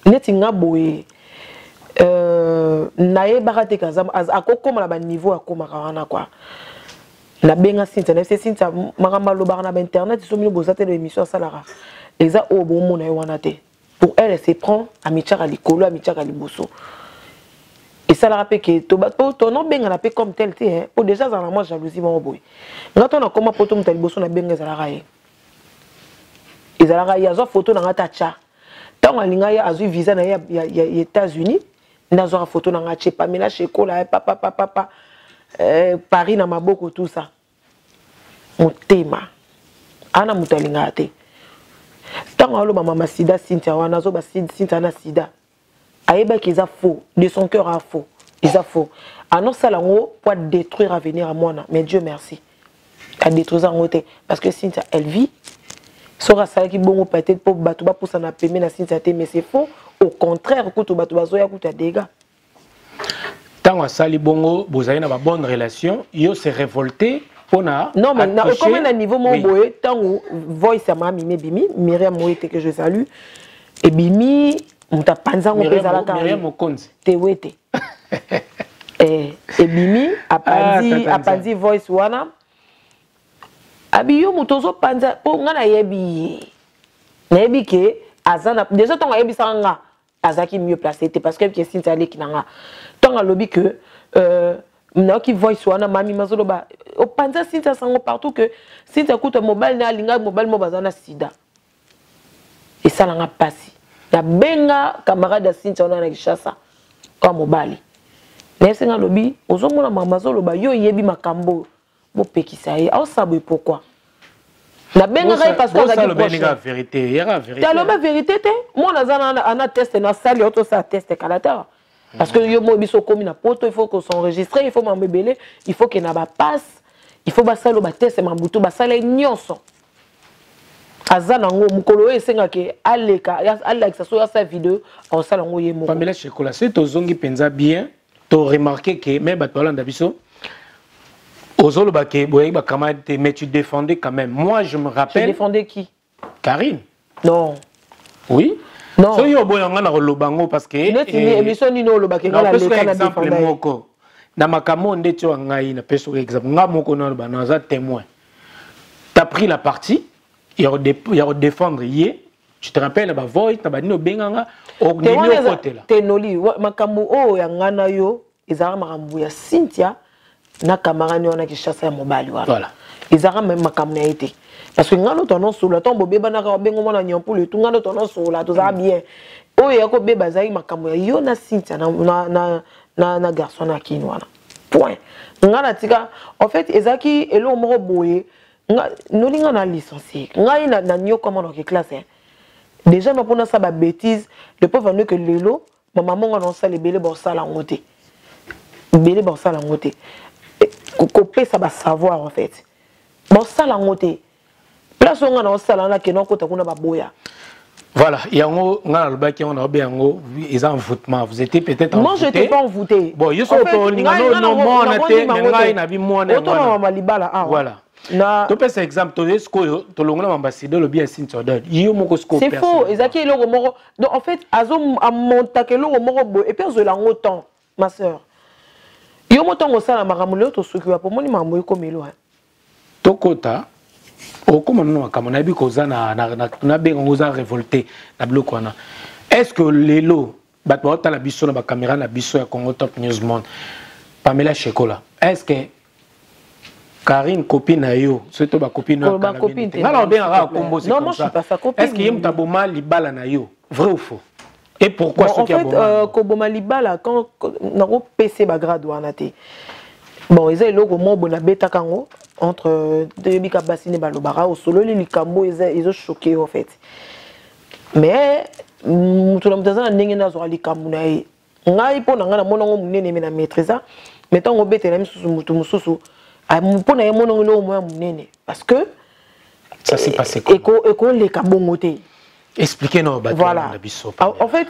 neti nga boye naye barate kazam akokoma na ba niveau akoma kana quoi na benga Cynthia na Cynthia makamba lo barana ba internet so mino bozate de émission salara eza o bo mona wana te pour elle elle se prend à michaka likolo à michaka liboso et ça la rappelle que to non benga na pe comme tel te hein pour déjà za na moi jalousie mo boye ngato na koma poto mta liboso na benga za la raye ezala ya zo photo na ngata cha tant alinga ya azu visa na ya États-Unis nazo photo na ngache Pamela Chekola papa Paris na maboko tout ça motema ana mutalinga te tant alo mama sida Cynthia wana zo ba Cynthia na sida ayeba ki za faux de son cœur à faux ils a faux annonce ça lango pour détruire à venir à moi mais Dieu merci à détruire en côté parce que Cynthia elle vit sera ça qui bon peut-être pour batuba pour ça na paiement na Cynthia mais c'est faux au contraire kutu batuba zo ya kutu dégâts tant à sali bongo bozali na ba bonne relation yo se révolté pona non mais na comme un niveau mon boy tant voice à mami bimi Myriam Moete que je salue et bimi muta panza ngo pezala ka Myriam Mokonzi te wete et bimi apandi voice wana abi yo mutozo panza po ngana yebi ke azana déjà ton yebi sanga azaki mieux placé parce que Cynthia ali kinanga ton lobby que na ki voice wana mami mazolo ba o panza Cynthia sango partout que Cynthia kuta mobile na linga mobile mo bazana sida et ça langa pasi ya benga camarade Cynthia ona na Kishasa comme mobile mais senga lobby ozomona mama mazolo ba yo yebi makambo mo pekisa ye au sabo pourquoi Na benga parce que ça le benga vérité, il y a vérité. Tu as la vérité té. Moi on a testé na salle auto ça teste kalata. Parce que yo mo biso komi na poto, il faut qu'on s'enregistre, il faut m'embelé, il faut que na ba passe, il faut ba salo ba teste mabutu ba sala nyonso. Azana ngo mukolo esenga ke aleka Alexa so sa vidéo en sala ngo yemo. Pamela Chekola, c'est tozongi penza bien, tu remarqué que même bato landa biso Ozolo Baké, mais tu défendais quand même. Moi, je me rappelle. Tu défendais qui? Karine. Non. Oui. Non. So yo boyanga na lobango parce que. Émission ni no lobake na le cas exemple moko. Na makamo ndeti wa ngai na peso exemple. Nga moko na bana za témoin. Tu as pris la partie, il y a défendre yé. Tu te rappelles ba voice na ba no benganga au niveau côté là. Tenoli makamo o ya ngana yo ezara makambu ya Cynthia. Na camarade on a qui chasse à mobile voilà ils ont même ma caméra été parce que ngano tonon sur le tombe bébé na ka bengo mona nyampo le tout ngano tonon sur la tout ça bien o ya ko bébé zai ma caméra yo na Cynthia na garçon na kinwana point ngana tika en fait ezaki elo moko boye no linga na licencié ngai na nyo comment dans classe déjà ma pona ça ba bêtise le pauvre que lelo maman ngana ça les belé bon ça la ngoté belé bon ça la ngoté copier ça va savoir en fait bon ça la ngoté place on a ça là que non kota kuna baboya voilà yango ngana lobaki on a yango ils en votement vous étiez peut-être en moi j'étais pas envoûté bon yo so to ngano no mona te ngai na bi mona mama libala ah voilà na to pesa exemple to esko to longona ambassadeur le bien signe soda yo moko sko c'est faux ezaki le moko donc en fait azo a montaké le moko et puis azo la ngotan ma sœur yo motongo sala makamule to sukiwa po moni mambo ikomelo ha tokota okoma no makamona bi koza na bengo ngoza révolté na bloko wana est-ce que lelo bato ta la biso na ba caméra na biso ya Congo Top News Monde Pamela Chekola est-ce que Karine copine na yo surtout ba copine na ngala benga kombo c'est non moi je suis pas sa copine est-ce que yemta boma libala na yo vrai ou faux? Et pourquoi bon, ce qui a bon en fait, Koboma Libala, quand on a PC bagrade ou anaté. Bon, ils ont le logo bon na beta kango entre Debika Bassine et Balobara au solo les likambo ils ont choqué en fait. Mais tout le monde a n'engagé na zo likambo na e. Ngai po na ngana monongo munene me na maîtresa. Mettons ngo beta na misusu mutu mususu. A po na ye monongo lo mo munene parce que ça s'est passé comment? Eko les kabongote. Expliquez-nous. Voilà. En fait,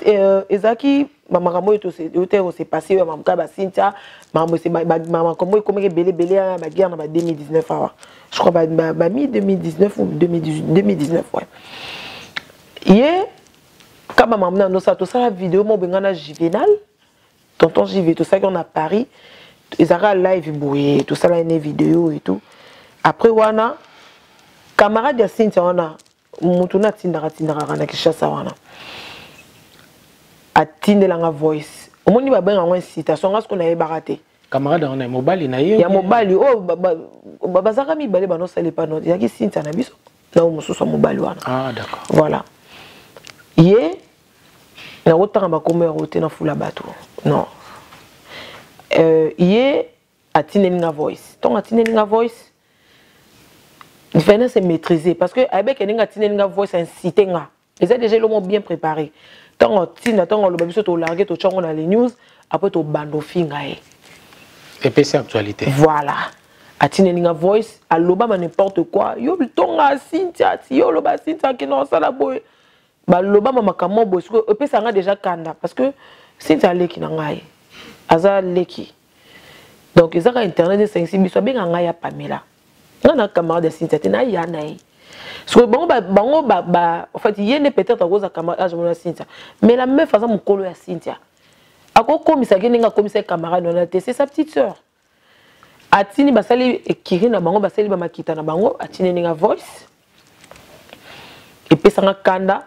Ezaki, maman s'est passé, maman Cynthia, maman comment il belé la guerre en 2019, je crois mi 2019 ou 2019 ouais. Hier, quand maman m'a dit tout ça la vidéo mon bengana Juvenal, tonton JV tout ça qu'on a Paris, Ezara live boué, tout ça là une vidéo et tout. Après wana camarade de Cynthia wana mutuna tindara na kishasa wana atindela nga voice omoni ba benga ngwa citation ngasko na yebarate camarade on a mobile na yo ya mobile oh bazaka mi balé bano sale pa no yaki Cynthia na biso na mususu mobile wana ah d'accord voilà ye na otanga ba komera roté na fula bato non ye atindela nga voice ton atindela nga voice il fallait se maîtriser parce que avec une voix incité nga ils ont déjà le mot bien préparé tant on le babiso to larguer to chongo na les news après to bando finga et puis c'est actualité voilà atine ninga voice à l'obama n'importe quoi yo tonga Cynthia yo loba Cynthia qui non ça la boy ba l'obama makamo boy et puis ça nga déjà kanda parce que Cynthia leki na ngai aza leki donc ils ont internet de 5 biso benga ngai ya Pamela na camarade de Cynthia na yana yi so bango en fait il est peut-être à cause de camarade de Cynthia mais la même façon mon colo ya Cynthia ako komisa keninga komisa camarade na c'est sa petite sœur atini basali ekiri na bango basali ba makita na bango atini ninga voice et puis sanga kanda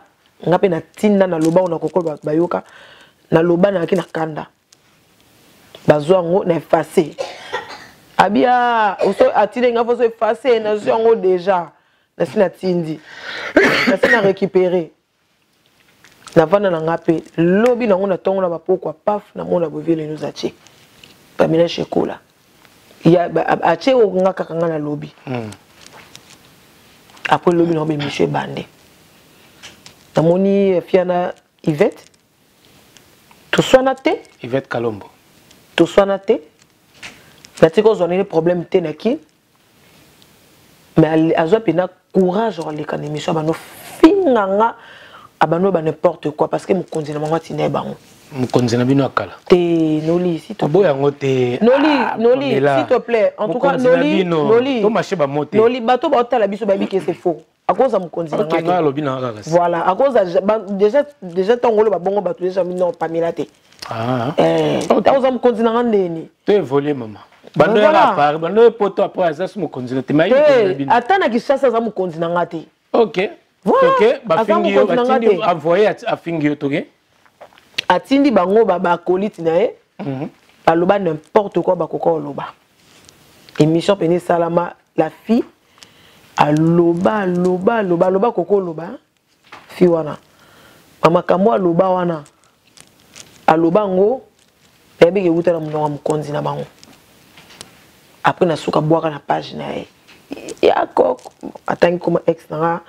ngape na tinda na loba na kokolo bayoka na loba na kina kanda bazwa ngo na effacer abia oso atine nga foso effacer na zongo déjà na sina tindi na sina récupérer na vana na ngape lobi na ngona tongo na bapokwa paf na ngona bovile nous ache Pamela Chekola ya ache o nga kaka nga na lobi après le nom monsieur bandé namoni fiana Yvette tout soit naté Yvette Kalombo tout soit naté natiko zonné problème tenaki mais azo pena courage les kan émission bano finganga abano ba n'importe quoi parce que mon konzi na mangwa tiné bango mon konzi na bino akala te Noli s'il te plaît Noli s'il te plaît en tout cas Noli to marché ba moté Noli bato ba otala biso ba bi que c'est faux à cause mon konzi na ngaki voilà à cause déjà tongolo ba bongo bato déjà non pas milate à cause mon konzi na ngandeni tu évoluer maman bando ya part bando poto après azas mon konzi na te mai atana ki chassa za mon konzi na ngati OK OK ba fingi yo batindi envoyer a fingi yo toke atindi bango ba koliti na e baloba n'importe quoi ba koko loba émission pene salama la fille aloba koko loba fi wana mama kamwa loba wana aloba ngo ebe ke utala munonga mukonzi na bango après na suka boaka na page na e ya kok atangi comme ex na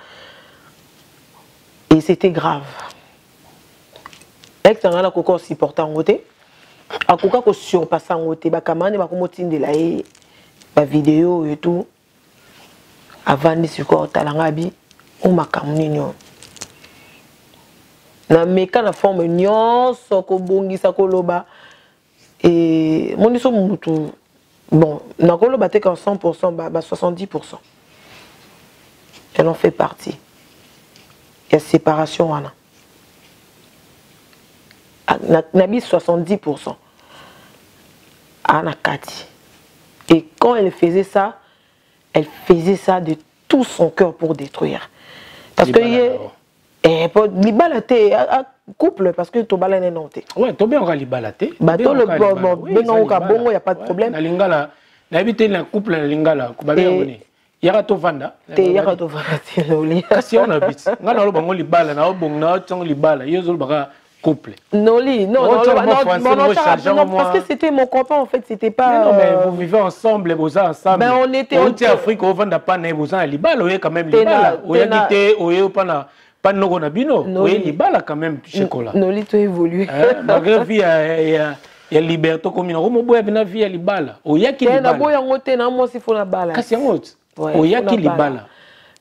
et c'était grave ex na koko supportant ngote akoka ko surpasser ngote ba kamane ba komotindela e ba vidéo et tout avant de se quoi talangabi ou makamunino na meka na forme nyonso ko bongisa ko loba et mon iso mutu bon na ko loba te ka 100% ba 70% elle en fait partie il y a séparation wana na bi 70% ana kati et quand elle faisait ça de tout son cœur pour détruire. Parce que libalaté couple parce que to balane nonté. Ouais, to bien libalaté. Ba to le bongo ka bongo y a pas de problème. Na lingala, na habité na couple na lingala ko ba bien woni. Yaka to vanda. Te yaka to vanda te loli. Kasi on habite. Ngana lo bango libala na obong na tong libala. Yezol baka couple. Noli, non, parce que c'était mon copain en fait, c'était pas. Non, mais vous vivez ensemble, vous êtes ensemble. Ben on était. On était Afrique, on vend pas né, vous êtes libala, vous quand même libala. Vous êtes quitté, vous êtes pas no na bino, vous êtes libala quand même chocolat. Noli tu évolué. Malgré vie il y a liberté comme une romo boya bina vie libala. Vous êtes qui libala. Na boya ngote na mo si fona bala. Kasi ngote. Vous êtes qui libala.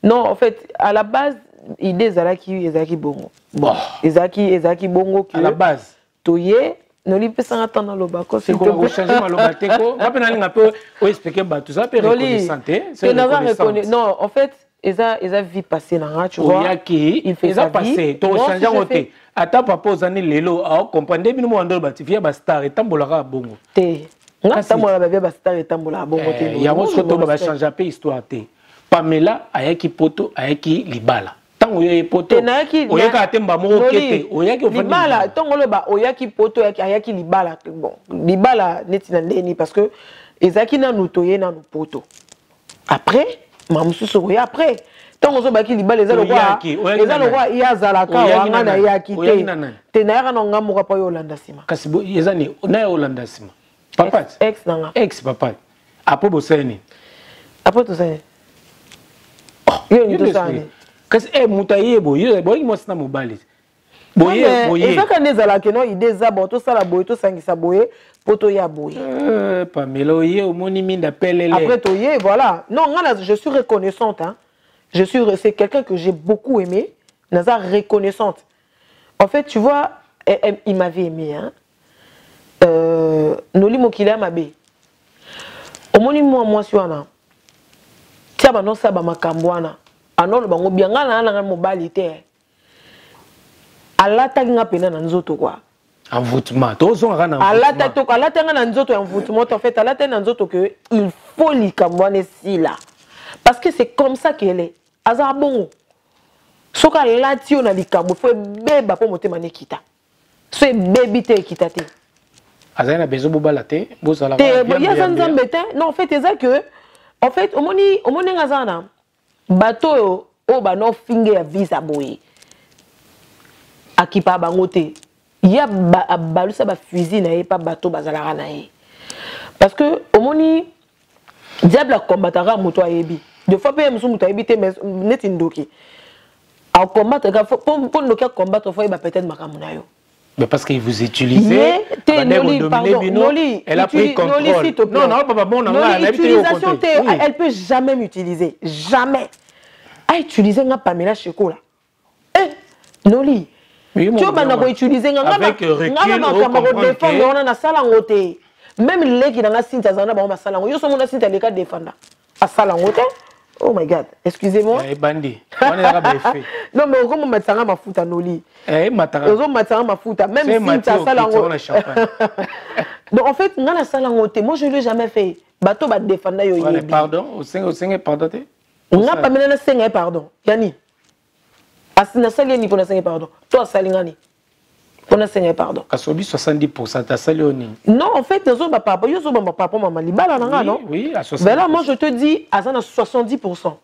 Non, en fait, à la base idée ezaki bongo bon ezaki bongo que à la base toye noli pesa attendre le bako c'est quoi vous changer maloba teko ngapena linga peu o expliquer ba tout ça peut reconnaissante c'est non en fait eza vie passée na tu vois il fait ça passer to changer ngote ata papa ozani lelo a comprendre bino mo ndolo batifia ba star etambolaka bongo te ngata mo la ba star etambola bongo te ya mo soto ba changer pe histoire te Pamela ayaki poto ayaki libala tango ye poto oyaka temba moko kete oyaki ofandi libala tango loba oyaki poto ayaki libala bon libala neti na ndeni parce que ezaki na nutoye na poto après mamususu oya après tango zo baki libala ezalo kwa ya zalaka wanga na yaki te na yaka nga moko pa yolanda sima kasi ezani na yolanda sima papa ex nanga ex papa apo boseni apo to sene yo ni to sane kasi mutaye boye boye mo sina mobali boye ezaka nezala ke no idée za bon to sala boye to sangisa boye poto ya boye Pamela oye omoni minda pelele après to ye voilà non ngana je suis reconnaissante hein c'est quelqu'un que j'ai beaucoup aimé naza reconnaissante en fait tu vois il m'avait aimé hein noli mokila mabe omoni moi si wana tia ba no sa ba makambwana anolo bango biangana na mobali te alata kinga pena na nzoto quoi envoûtement tozonga na alata nga na nzoto envoûtement en fait alata na nzoto que il faut likambwana sila parce que c'est comme ça qu'elle est azar bongo soka latio na likambo faut beba po motema nekita so bebi te kita te azana bezo bobala te bozala non en fait c'est ça que en fait omoni ngazana bato o ba no finge ya visa boy akipa bango te ya balusa ba fusil na ye pa bato bazalaka na ye parce que omoni diable combattra moto ayebi Des fois, même si vous avez habité, mais net indoki. À combattre, pour nous combattre, il faut peut-être makamunayo. Mais parce qu'il vous utilisait. Elle a pris contrôle. Non, non, papa, bon, l'utilisation, elle peut jamais m'utiliser. Jamais. À utiliser nga Pamela Cheko là. Noli. Tu vas utiliser avec recul, on a sala ngote. Même les qui dans la cinte zana ba on sala ngo. Yo so mona cinte les cas défendre. A sala ngote. Oh my god, excusez-moi. Eh bandi. On est là fait. Non mais comment matanga mafuta Noli. Matanga. Ozo matanga mafuta même cinte sala ngo. Donc en fait, nga na sala ngote. Moi je l'ai jamais fait. Bateau ba défendre yo yebi. Pardon, au 5 pardon. On a pas mené 5 pardon. Yani. Asina sali ni pour 5 pardon. Toi salingani. Pour 5 pardon. Kasobi 70% ta salioni. Non, en fait, zo ba papa, yo zo ba papa maman libala nanga non. Oui, à 70%. Mais là moi je te dis à 70%.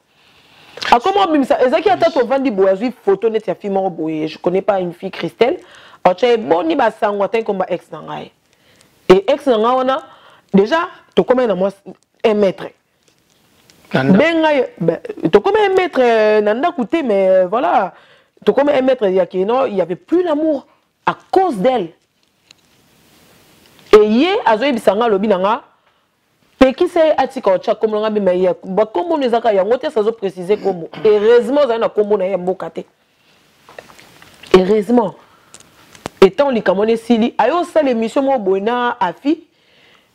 Ah comment même ça ezaki ata to vandi boazui photo net ya fille moko boye. Je connais pas une fille Christelle. En tu es boni ba sangwa ten comme ex nanga. Et ex nanga wana déjà to combien na moi 1 mètre. Benga to comme 1 mètre nanda coûté mais voilà to comme 1 mètre il y a avait plus l'amour à cause d'elle et yé azoyi bisanga lobi nanga peki se atika ocha comme nga bima ya ba kombo nezaka ya ngote ça zo préciser kombo heureusement za na kombo na ya mboka te heureusement étant li kamone sili ayo ça l'émission mo bona afi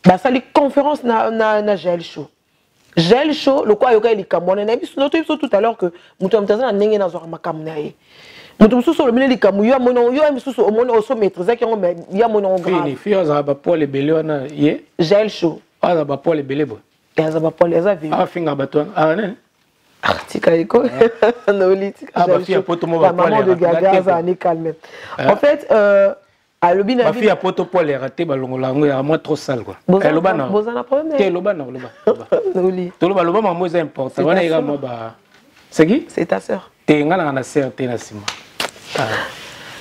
ba sali conférence na gel show. Gel show, le quoi yoka likamone na biso noto biso tout à l'heure que muto mtaza na ndenge na zo makamna ye. Muto mususu lo mine likamu yo mono yo mususu o mono oso maîtriser ki ngo ya mono grave. Fini fi za ba pour les belé wana ye. Gel show. Za ba pour les belé bo. Za ba pour les avis. Ah finga bato. Ah ne. Artika iko. No litika. Ah ba fi poto mo ba pour les. Maman de Gaga za ni calme. En fait alobina ma fille a poto pour les rater balongola ngo ya moi trop sale quoi. Lobana. Bozana problème. Te lobana loba. Noli. To loba maman c'est important. Wana ira mo ba. C'est qui? C'est ta sœur. Te ngana na sœur te na sima.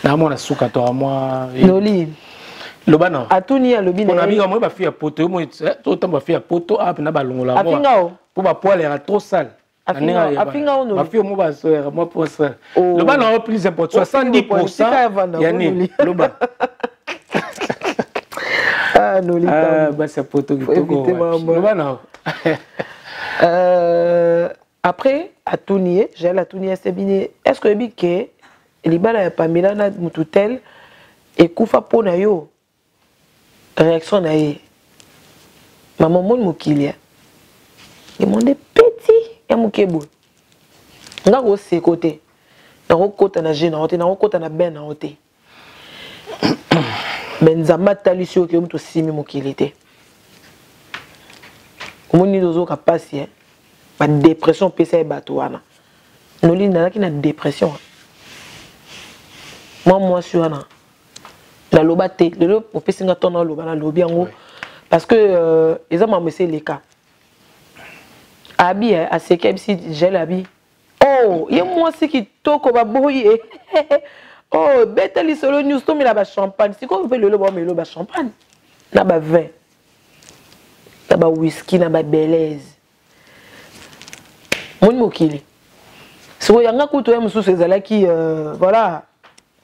Na mo na suka to moi. Noli. Lobana. Atuni alobina. On a mis moi ba fille a poto mo to to ba fille a poto a na balongola mo. Afingao. Pour ba poil era trop sale. Afingao no. Ma fille mo ba sœur moi pour ça. Lobana plus important 70%. Yani loba. Ah, Noli. Bah, c'est pour tout le après, à Tounier, j'ai la Tounier, c'est bien. Est-ce que Bike, Libala et Pamela na mututel et Koufa Pona yo réaction na ye. Maman mon mokilia. Il m'a dit petit et mokebo. Nga go se côté. Na go kota na gena, na go kota na ben na hote. Benzama talisio ke mto simi mokilité. Omoni dozo ka passer ba dépression pesa bato wana. Noli na ki na dépression. Moi sur wana. La loba te, le opesi nga tona loba na lobi yango parce que ezama monsieur les cas. Abi a seke bisi gel abi. Oh, ye moi c'est qui toko ba boye. Oh, beteli solo news to mi la ba champagne. Si ko veut le loba mais le ba champagne. Na ba vin. Na ba whisky, na ba belaise. Mon mokili. Si vous yanga kuto ya mususu ezalaki voilà.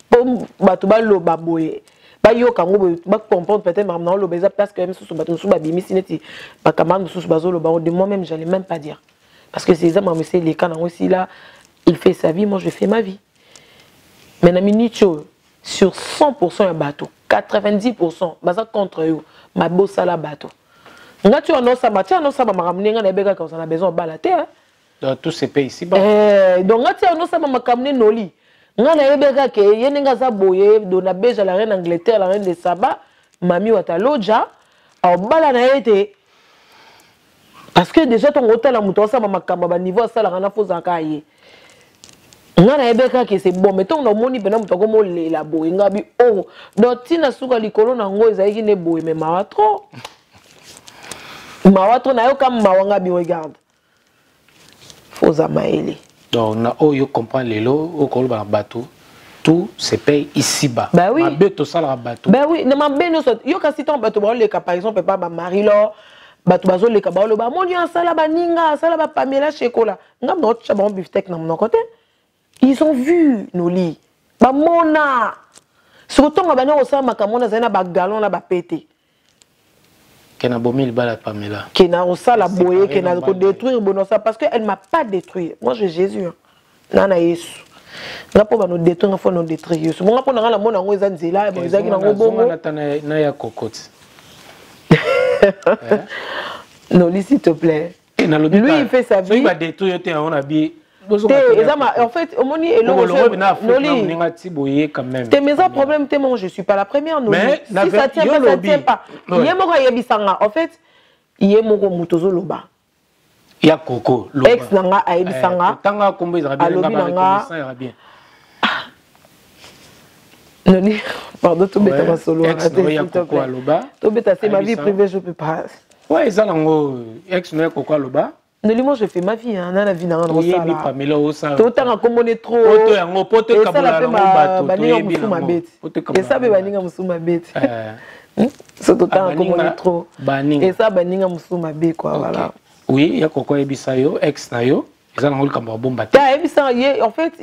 Pour bato ba loba boye. Ba yo kango ba comprendre peut-être maintenant le beza parce que mususu bato mususu ba bimi sineti ba camarade mususu bazo loba de moi-même j'allais même pas dire. Parce que c'est ça moi monsieur les cas aussi là, il fait sa vie, moi je fais ma vie. Mais na minute sur 100% un bateau, 90% baza contre eux, ma bossa la bateau. Nga tu annonces ça, tu annonces ça ma ramener nga na beka quand on a besoin balater hein. Dans tous ces pays ici bas. Donc nga tu annonces ça ma ramener noli. Nga na beka ke yene nga za boye do na beja la reine Angleterre, la reine de Saba, mami wataloja, au bala na été. Parce que déjà ton hôtel a monté ça ma kamba ba niveau ça la rana foza kaye. Nga na ebeka ke c'est bon mais ton no moni pena muto ko mo le la boye ngabi oh donc tina suka likolo na ngo ezaki ne boye mais mawatro na yo kam mawanga bi regarde foza maeli donc na oyo comprend lelo o ko ba bateau tout se paye ici bas bah oui ma beto ça la bateau bah oui na ma beno yo kasi ton bateau ba le ka par exemple pas ba Marie-Laure bato bazoleka baoloba moni asala baninga asala ba Pamela Shekola ngam no tcha bon beefsteak na mon côté ils ont vu Noli ba mona surtout nga bana osala makamona zana ba galon la ba pété kena bomil bala Pamela kena osala boye kena ko détruire bonosa parce que elle m'a pas détruit moi je Jésus nana Yesu nga po ba no détruire nga faut no détruire Yesu mo nga po na la mona ngo eza nzela bo ezaki na ngo bongo na ya kokoti. Noli, s'il te plaît. Lui, il fait sa vie. Il va détruire on a bien. En fait, au moment tes maisons problèmes, je ne suis pas la première. Mais si ça tient pas, ça tient pas. Il y a mon Yabisanga. En fait, il y a mon Mutozo Loba. Il y a Coco. Ex Nanga a Yabisanga. Tanga Kombo Israël. Noli, pardon, tout bête ma solo. Ex Noya Coco Loba. Tout bête, c'est ma vie privée, je ne peux pas. Ouais, ça lango ex Noya Coco Loba. Noli, moi je fais ma vie, hein, la vie n'a rien de ça. Tout le temps, comme on est trop. Et ça, c'est baninga musuma bête. C'est tout le temps, comme on est trop. Et ça, baninga musuma bête, quoi, voilà. Oui, il y a Coco Ebisayo, ex Nayo. Ça lango le cambo bomba. En fait,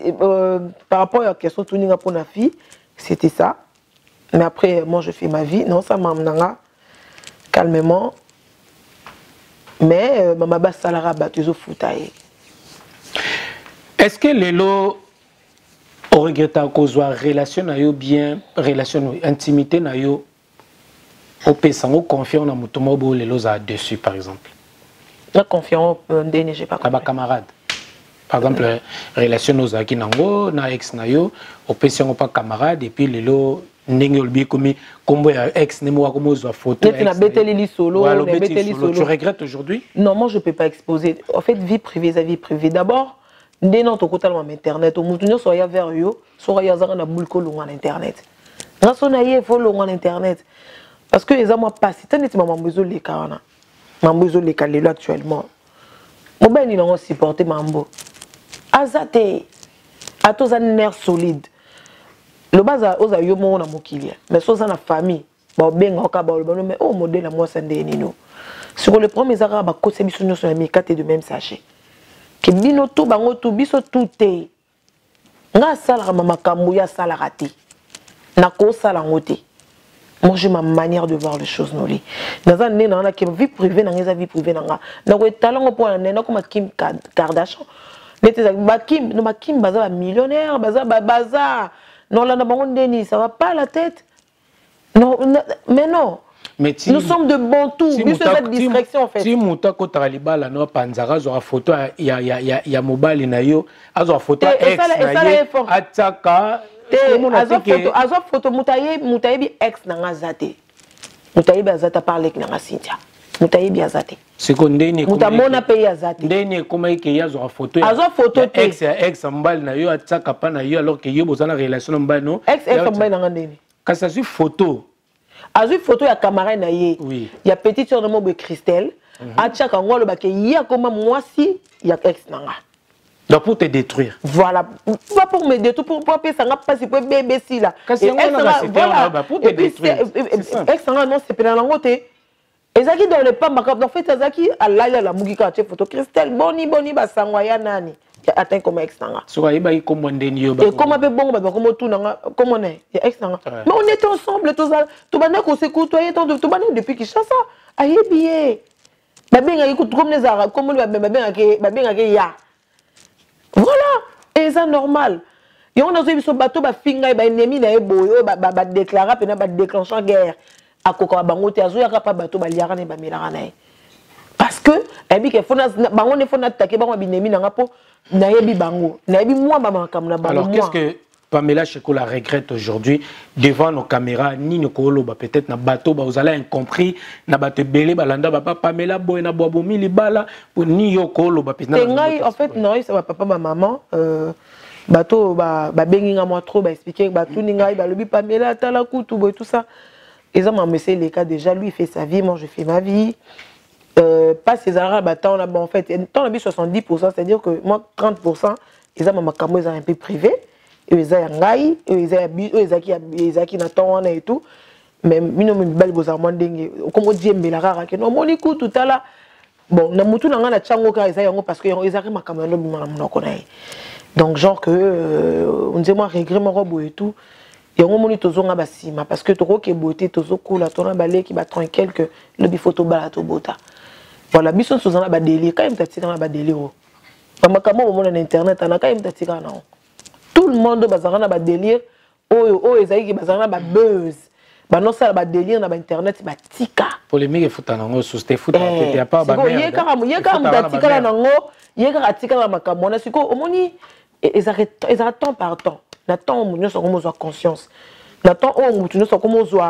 par rapport à la question de pour la fille, c'était ça. Mais après, moi je fais ma vie. Non, ça m'a calmement. Mais maman bas salara batuzo foutaye. Est-ce que les lots au regret à cause de relation na yo bien relation intimité na yo au pesango confiant na mutomo bo les lots à dessus par exemple. La confiance ndene j'ai pas compris. Camarade. Par exemple relation aux aki nango na ex na yo au pesango pas camarade et puis les lots N'engolbi comme ex nemo comme photo. Tu regrettes aujourd'hui? Non, moi je peux pas exposer. En fait, vie privée, c'est vie privée. D'abord, dès notre côté internet, au moutonio soya vers yo, soya zara na bulko longa internet. Grâce au naïe faut longa internet. Parce que les amours passent. Tant que maman besoin les carana, maman besoin les calés actuellement. Mon ben il a supporté mambo. Azate, à tous un nerf solide. Le bas aux ayomo na mokili mais so ça na famille ba benga ka ba le mais oh modèle moi ça ndeni sur le premier zara ba ko se biso nyoso na mikate de même sachet ke bino to bango to biso touté nga sala mama kambu ya sala raté na ko sala ngoté moi j'ai ma manière de voir les choses Noli dans un nena na ke vie privée na ngeza vie privée na nga na ko talongo po na nena comme Kim Kardashian n'était ba Kim no ma Kim baza millionnaire baza non, là, ça va pas la tête. Non, mais non. Mais nous sommes de bons tours. Nous sommes cette distraction en fait. Si Mouta Kotaraliba, la no panzara, aura photo, il y a mobile nayo, aura photo ex nayo, ataka. Azo photo Moutaye bi ex nanga zate. Moutaye bi azata parler avec nanga Cynthia. Moutaye bi azate. Seconde ni Moutamona paye azate. Ndeni comment il y a azo photo. Azo photo ex mbal nayo ataka pa nayo alors que yo bozana relation mbal no. Ex mbal nanga ndeni. Quand ça sur photo. Azu photo ya camarade na ye. Oui. Il y a petite sœur de mo Christelle. Ataka ngolo ba ke ya comme moi si ya ex nanga. Donc pour te détruire. Voilà. Pas pour me détruire, pour pas ça n'a pas si pour bébé si là. Voilà. Pour te détruire. Ex nanga non c'est pénal ngoté. Ezaki dans le pas makap en fait Ezaki Allah la mugika che photo Christelle boni ba sangwaya nani atteint comme ex nanga. So ayeba yi comme ndeni yo ba. Et comment be bongo ba comme tout nanga comment on est ex nanga. Mais on était ensemble tous ça tout bana ko se côtoyer tout bana depuis Kinshasa. Ayebié. Ba benga yi comme les arabes comme ba benga ke ya. Voilà, et c'est normal. Et on a vu ce bateau ba finga ba ennemi na eboyo ba déclarer pena ba déclencher guerre. Akoko bangote azoya ka pa bateau ba liara ne ba milara na. Parce que ebi ke fona bango ne fona attaquer bango binemi na ngapo na yebi bango. Na yebi moi mama kamna bango. Alors qu'est-ce que Pamela Shekola regrette aujourd'hui devant nos caméras ni ne koloba peut-être na bateau ba vous allez incompris na bateau belé balanda ba Pamela boy na bobo mili bala ni yo koloba peut-être. En fait non, ça va papa ma maman bateau ba benginga moi trop ba expliquer bateau ninga ba lobi Pamela tala kutu boy tout ça. Ils ont m'amené les cas déjà lui il fait sa vie, moi je fais ma vie. Pas ces arabes attends là en fait, tant on a 70%, c'est-à-dire que moi 30% ils ont ma camo ils ont un peu privé. Ils ont ngai, ils ont qui n'attendent et tout. mais mino me bali boza mondenge comme diembe la rara que non moni ku tout à la bon na mutu na ngana chango ka eza yango parce que ezaki makambo no bimana munoko na ye donc genre que on dit moi regret mon robo et tout yango moni tozonga basima parce que toko ke beauté tozo kula tona balé qui ba tranquille que le bi photo bala to bota voilà biso tozana ba délire quand même tatika na ba délire ba makambo mo na internet ana quand même tatika na tout le monde bazanga na ba délire oyo ezaki bazanga ba buzz ba non ça ba délire na ba internet ba tika polémique futa nango société futa tete pas ba merde yeka tatika nango yeka atika na makambo na siko omoni ezarrêtent temps par temps n'attend mon so comme conscience n'attend on so comme zo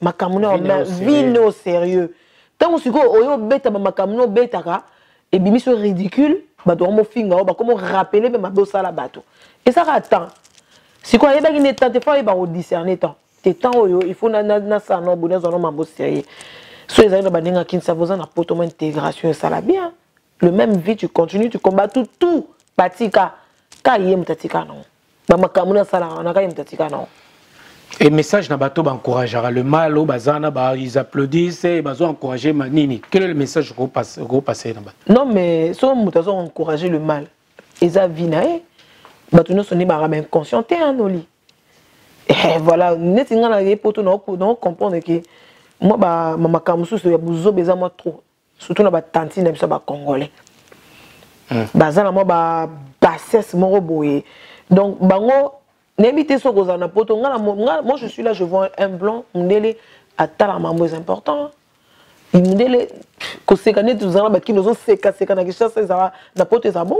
makambo na vie au sérieux tant siko oyo beta ba makambo beta ka et bimi so ridicule ba do mo finga ba comme rappeler même ba sala bato et ça attend si quoi yeba qui temps des fois il va discerner temps temps il faut na ça non bonne zone mambo sérieux so les amis ba ninga kin ça vous en apportement intégration ça la bien le même vie tu continues tu combats tout patika ka yem tatika non ba makamuna sala na ka yem tatika non et message na bato ba encourager le mal au bazana ba ils applaudissent et bazo encourager manini quel est le message qu'on passer na ba non mais so mutazo encourager le mal eza vinae bato no soni ba même conscienté en oli et voilà netinga na ye poto no comprendre que moi ba makamuna so ya buzo beza moi trop surtout na ba tantine biso ba congolais bazana moi ba bassesse moko boye donc bango n'habitez so kozana poto moi je suis là je vois un blanc mundele atala mambo est important mundele ko sekane tuzana ba kino zo seka na kishasa za na poto za bon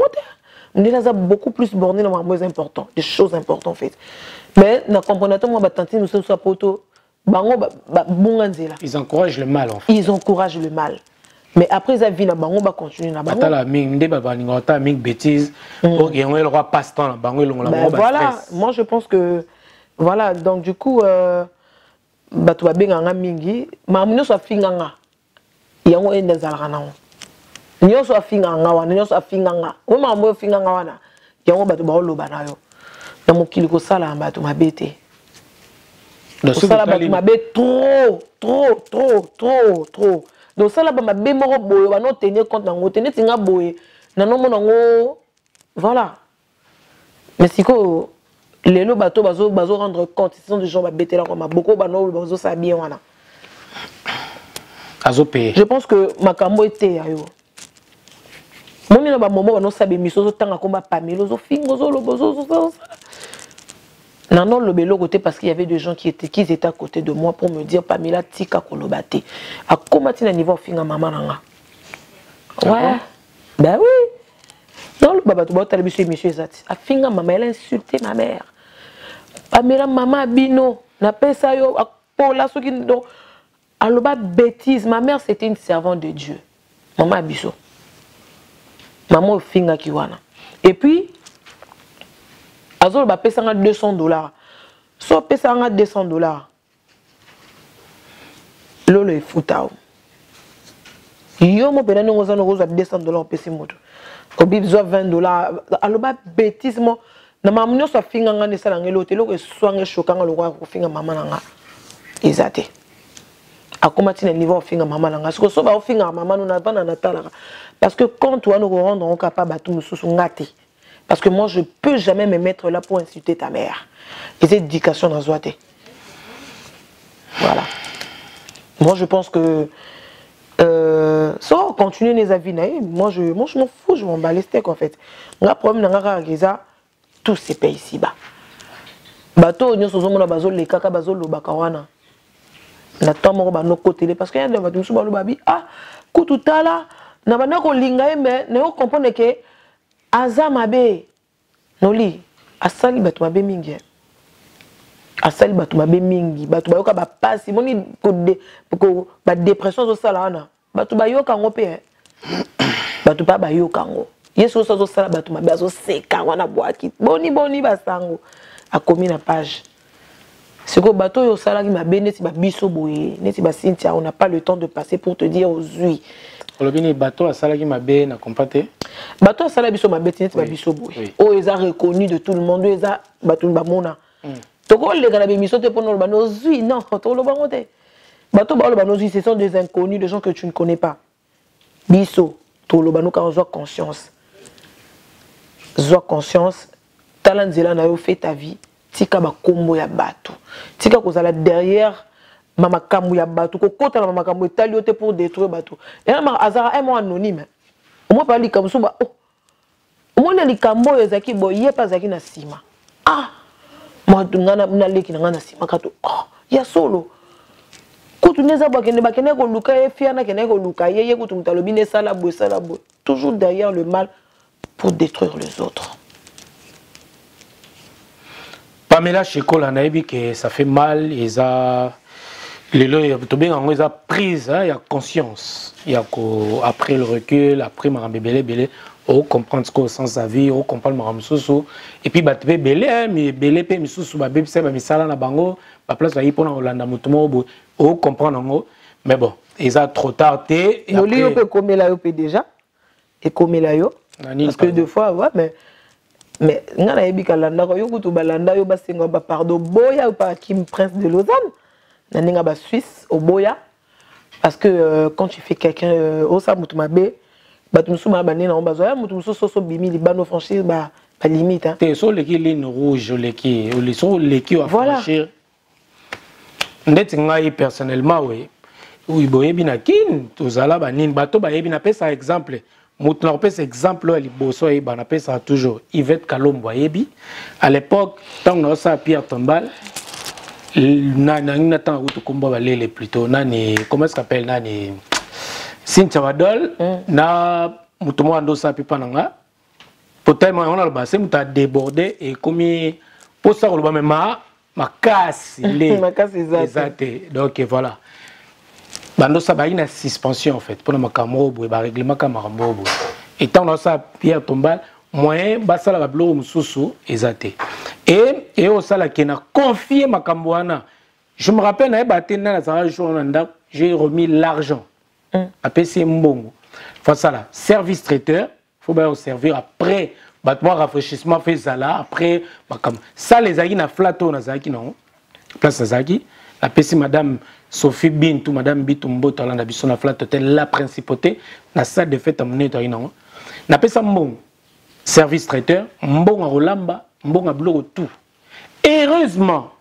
mundele za beaucoup plus borné dans mambo est important des choses importantes en fait mais na comprendre moi ba tantine nous so poto bango ba bunganzela ils encouragent le mal en fait ils encouragent le mal. Mais après ça vie na bango ba continuer na bango. Atala ming ndé ba baninga ta ming bêtise pour que on le roi passe temps na bango longa la voilà, moi je pense que voilà donc du coup bato ba benga mingi mamunyo so finganga yango ende zalaka nawo. Nyo so finganga wana nyo so finganga. O mamunyo finganga wana yango bato ba loba na yo. Na mokili ko sala bato mabete. Ko sala bato mabete trop. Donc ça là ba mabe moko boye ba no tenir compte nango tenir tinga boye na no monango voilà mais siko lelo bato bazo rendre compte ce sont des gens ba betela comme beaucoup ba no bazo sa bien wana azo payer je pense que makambo était ayo moni na ba momo ba no sabe miso zo tanga komba pamelo zo fingo zo lobozo non le bélo côté parce qu'il y avait des gens qui étaient à côté de moi pour me dire Pamela tika kolobate à comment tu niveau finga maman nanga ouais ben oui non le baba tu vas te lever monsieur Zati a finga maman elle a insulté ma mère Pamela maman bino na pesa yo pour la soki donc aloba bêtise ma mère c'était une servante de Dieu maman biso maman finga kiwana et puis azol ba pesa nga $200 so pesa nga $200 lolo e futao yo mo pena ngo za no go za $200 pesi moto obi zo $20 aloba bêtisement na mamunyo so finga nga ne sala ngelo te loko e swanga shokanga loko ko finga mama nanga ezate akoma tina niveau finga mama nanga so ba finga mama no na bana na tala parce que quand toi nous rendre capable tout mususu ngati. Parce que moi, je ne peux jamais me mettre là pour insulter ta mère. Et cette éducation dans Zoaté. Voilà. Moi, je pense que... ça, continuer les avis, moi, je m'en fous, je m'en bats les steaks, en fait. Le problème, c'est tous ces pays ici-bas. Bateau, nous sommes dans bazol les caca bazol le bakawana. Na tomo ba no côté parce que y a des bateaux sur le babi ah kututala na bana ko linga mais ne comprendre que Azamabe noli asali bato mabe mingi asali bato mabe mingi bato bayoka ba pasi moni ko ba dépression zo sala wana bato bayoka ngo pe bato pa bayoka ngo yeso zo sala bato mabe azo seka wana boaki boni basango akomi na page siko bato yo sala ki mabe neti ba biso boye neti ba Cynthia on n'a pas le temps de passer pour te dire aujourd'hui. Olobini bateau à salagi mabe na compate. Bateau à salagi biso mabe tineti ba biso boy. Oh ils ont reconnu de tout le monde ils ont bateau ba mona. Toko le kana be miso te pono ba no zui non to lo bango te. Bato Balobanozi, ce sont des inconnus, des gens que tu ne connais pas. Biso, Tolobano, quand on a conscience. Zoa conscience, talent zela na yo fait ta vie, tika ba kombo ya bato. Tika kozala derrière mama kambo ya bato, ko kota na mama kambo etali ote pour détruire bato. Et là ma azara un mot anonyme. Au moins pas li kamso ba oh. Au moins li kambo ezaki boye pas zaki na sima. Ah. Moi ngana na leki na ngana sima kato. Oh, ya solo. Kutu neza bakene ko luka e fiana kene ko luka ye kutu mutalobi ne sala bo. Toujours derrière le mal pour détruire les autres. Pamela Chekola naibi que ça fait mal et ça les to bien en a prise il y a conscience il y a après le recul après ma belé on comprendre ce que sens sa vie on comprendre ma mususu et puis ba te belé mais belé pe mususu ba bebisa ba misala na bango ba place ba yipona Holanda mutumo bo on comprendre ngo mais bon ils a trop tardé et après on peut komela yo pe déjà et komela yo parce que deux fois ouais mais ngana yebi kalanda ko yo kutu balanda yo basenga ba pardon boya ou pas Kim Prince de Lausanne na ninga ba Suisse au boya parce que quand tu fais quelqu'un au sa mutumabe batumsuma banena on bazoya mutumso soso bimi libano franchir ba limite hein te so leki ligne rouge leki o leso leki a franchir ndeti ngai personnellement oui boyebi na kin tozala banine bato bayebi na pesa exemple Mouton a fait exemple à Liboso et on appelle ça toujours Yvette Kalombo Yebi. À l'époque, tant on a ça Pierre Tombal, n'a tant route combat balé plutôt nani comment ça s'appelle nani Cynthia Wadol na Mouton ando ça pipa nanga. Peut-être on a le bassin mouta débordé et comme pour ça on le même ma casse les exact donc voilà. Bando ça ba une suspension en fait pour ma camerobo et ba règlement camerobo et tant on ça Pierre Tombal moyen ba sala ba blo mususu ezate et au sala qui n'a confié ma camboana je me rappelle na ba tena na ça j'ai remis l'argent après c'est mbongo faut ça là service traiteur faut ba servir après battement rafraîchissement fait ça là après ba comme ça les aïe na flato na zaki non place zaki après c'est madame Sophie Bintou, Madame Bitumbo, Talanda Bisson, la flat hôtel, la principauté, la salle de fête à mon état. N'a pas ça bon service traiteur, bon à Rolamba, bon à Bloro tout. Heureusement,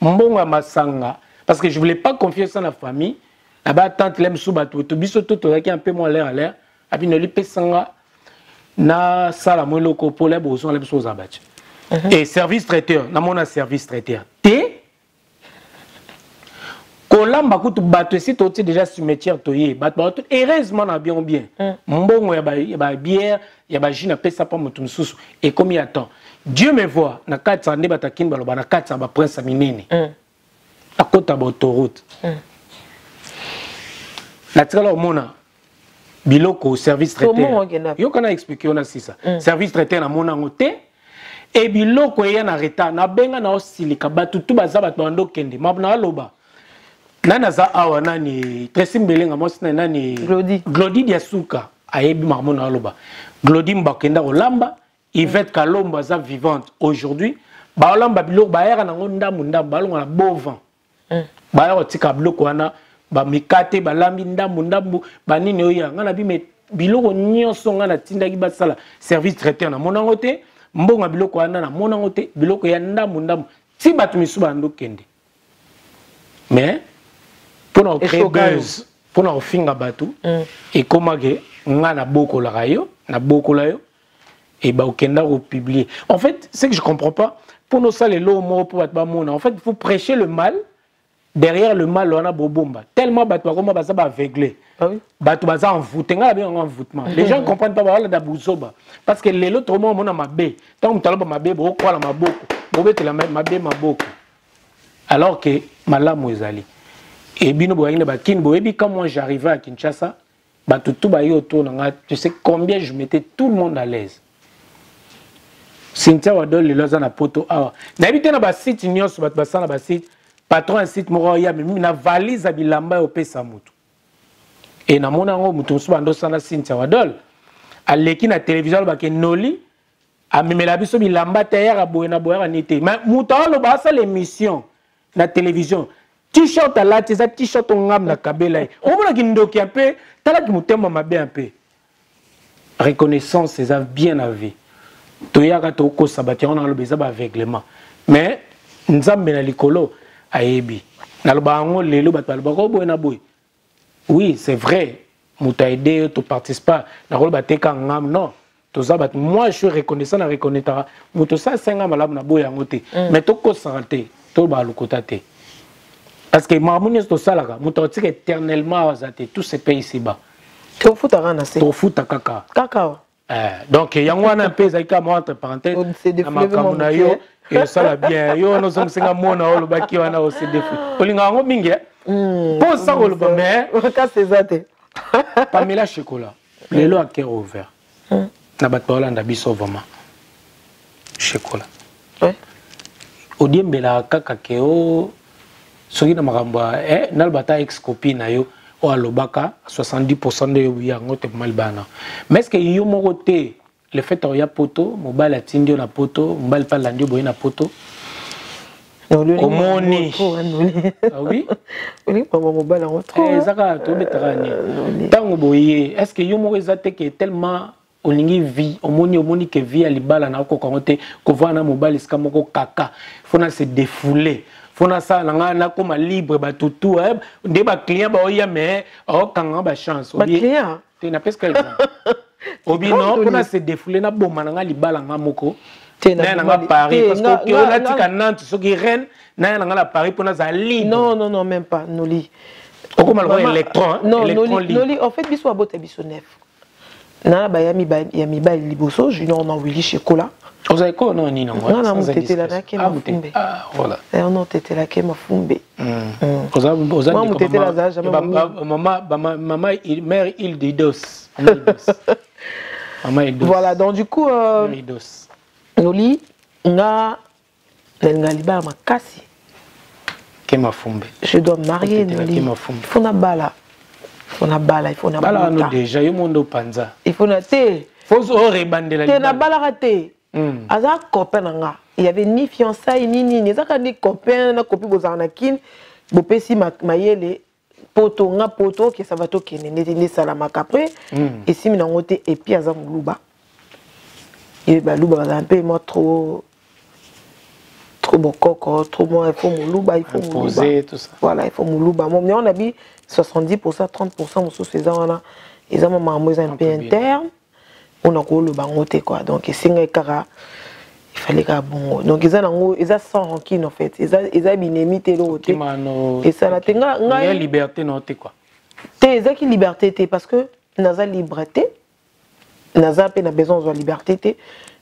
bon à Masanga, parce que je ne voulais pas confier ça à la famille. Là-bas, tante l'aime sous bateau, tout biso tout qui un peu moins l'air à l'air, à puis ne lui pesanga, na sala moi loco pour les beaux, on les choses à battre. Et service traiteur, n'a mon service traiteur. T. Kolamba kutu bato si toti déjà cimetière toyé bato heureusement na bien mbongo ya ba bière ya ba jina pesa pa mutu mususu et comme il attend Dieu me voit na katsa ne batakin baloba na katsa ba prince minene na kota ba autoroute la tsala mona biloko service traiteur yo kana expliquer on a si ça service traiteur na mona ngote et biloko ya na retard na benga na osilika batu tu baza bato bando kende mabna loba nana za awa nani Tracy Mbelenga mosi nani Glody Diasuka ayebi marmona aloba Glody mbakenda olamba Yvette Kalombo za vivante aujourd'hui ba olamba biloko ba era nango ndambu balonga na bovan ba era tika biloko wana ba mikate ba lambi ndambu banini oya ngana bi biloko nyonso ngana tindaki basala service traiteur na monango te mbonga biloko wana na monango te biloko ya ndambu ti batu misuba ndo kende mais pour créer buzz pour nous finga batu et comment que ngana boko la rayo na boko la yo et ba okenda au publier en fait c'est que je comprends pas pour nous ça les lots mo pour battre mona en fait il faut prêcher le mal derrière le mal on a bobomba tellement battu comme ba ça ba aveuglé battu ba ça envoûté ngala bien envoûtement les gens comprennent pas ba la buzoba parce que les autres mo mona mabe tant on taloba mabe bo kwa la maboko bo betela mabe maboko alors que malamu ezali. Et bino boyine bakin boyebi quand moi j'arrivais à Kinshasa ba tout ba yo autour nga tu sais combien je mettais tout le monde à l'aise Cynthia Wadol le loza na poto awa na habité na ba site nyos ba basana ba site patron un site moro ya mais na valise bilamba au pesa mutu et na mona ngo mutu so bando sana Cynthia Wadol aleki na télévision ba ke noli a memela biso bilamba tayara boyena boyara nité mais mutu lo ba sa l'émission na télévision T-shirt à la tisa, t-shirt on ngam na kabela. On m'a dit ndoki un peu, t'as là qui m'outem m'a bien un peu. Reconnaissance, c'est ça bien à vie. Toyaka toko sabati on a le besoin aveuglement. Mais nzambe na likolo ayebi. Na lo bango lelo bat ba ko boy na boy. Oui, c'est vrai. Mouta aidé, tu participes pas. Na lo bateka ngam non. Moi, je suis reconnaissant, na reconnaîtra. Mouto ça c'est ngam la na boy yangote. Mais toko santé, to ba lukotate. Parce que Marmouni est au salaire, je suis éternellement azaté, tous ces pays ici-bas. Tu fous ta rana, c'est. Tu fous ta caca. Caca. Donc, il y a un peu de moi entre parenthèses. C'est des fleurs. Et ça va bien. Yo, nous sommes un monde où le baki wana aussi des fleurs. Olinga ngo mingi. Pour ça le mais c'est zaté. Pamela chocolat. Le lot à cœur ouvert. Na bat parola ndabiso vraiment. Chocolat. Ouais. Odiembela kaka keo soki na makambo nalbata ex copine na yo o alobaka 70% de yo yango te malbana. Mais est-ce que yo moko te le fait ya poto mobile atindi na poto mobile pa landi boye na poto omoni ah oui oli pa mobile en trop zaka to betara ni tango boye est-ce que yo moko ezate que tellement olingi vie omoni que vie alibala na ko kongote ko vana mobile ska moko kaka fona se défouler fona ça na comme libre ba tutu de ba client ba oya mais kanga ba chance ba client tu na pesque obi non fona se défouler na bomba na libala nga moko na Paris parce que on tika Nantes so qui reine na la Paris pona za libre non même pas noli comme le électron noli en fait biso abote biso neuf na ba yami ba liboso junior na wili chocolat. Vous avez quoi non ni non non t'étais là na mafumbe ah voilà non t'étais là ke mafumbe vous avez maman mère île d'Idos maman Idos voilà donc du coup Idos noli nga liba makasi ke mafumbe je dois marier noli faut na bala il faut na bala no déjà yo mondo panza il faut na te faut rebandela te na bala raté aza copain nanga il y avait ni fiançailles ni ezaka ni copain na copie bozana kin bopesi mayele poto nga poto que ça va to kene ne salama après et si mina ngote et puis aza muluba et ba luba ba un peu moi trop bokoko trop moi il faut muluba poser tout ça voilà il faut muluba moi on a dit 70% 30% mon sous ces ans ils ont maman un peu interne on a quoi le bangote quoi donc il fallait qu'à bon donc ils ont sans rancune en fait ils ont binémité l'autre et ça la tenga la liberté non te quoi te ça qui liberté te parce que naza liberté naza pe na besoin de liberté te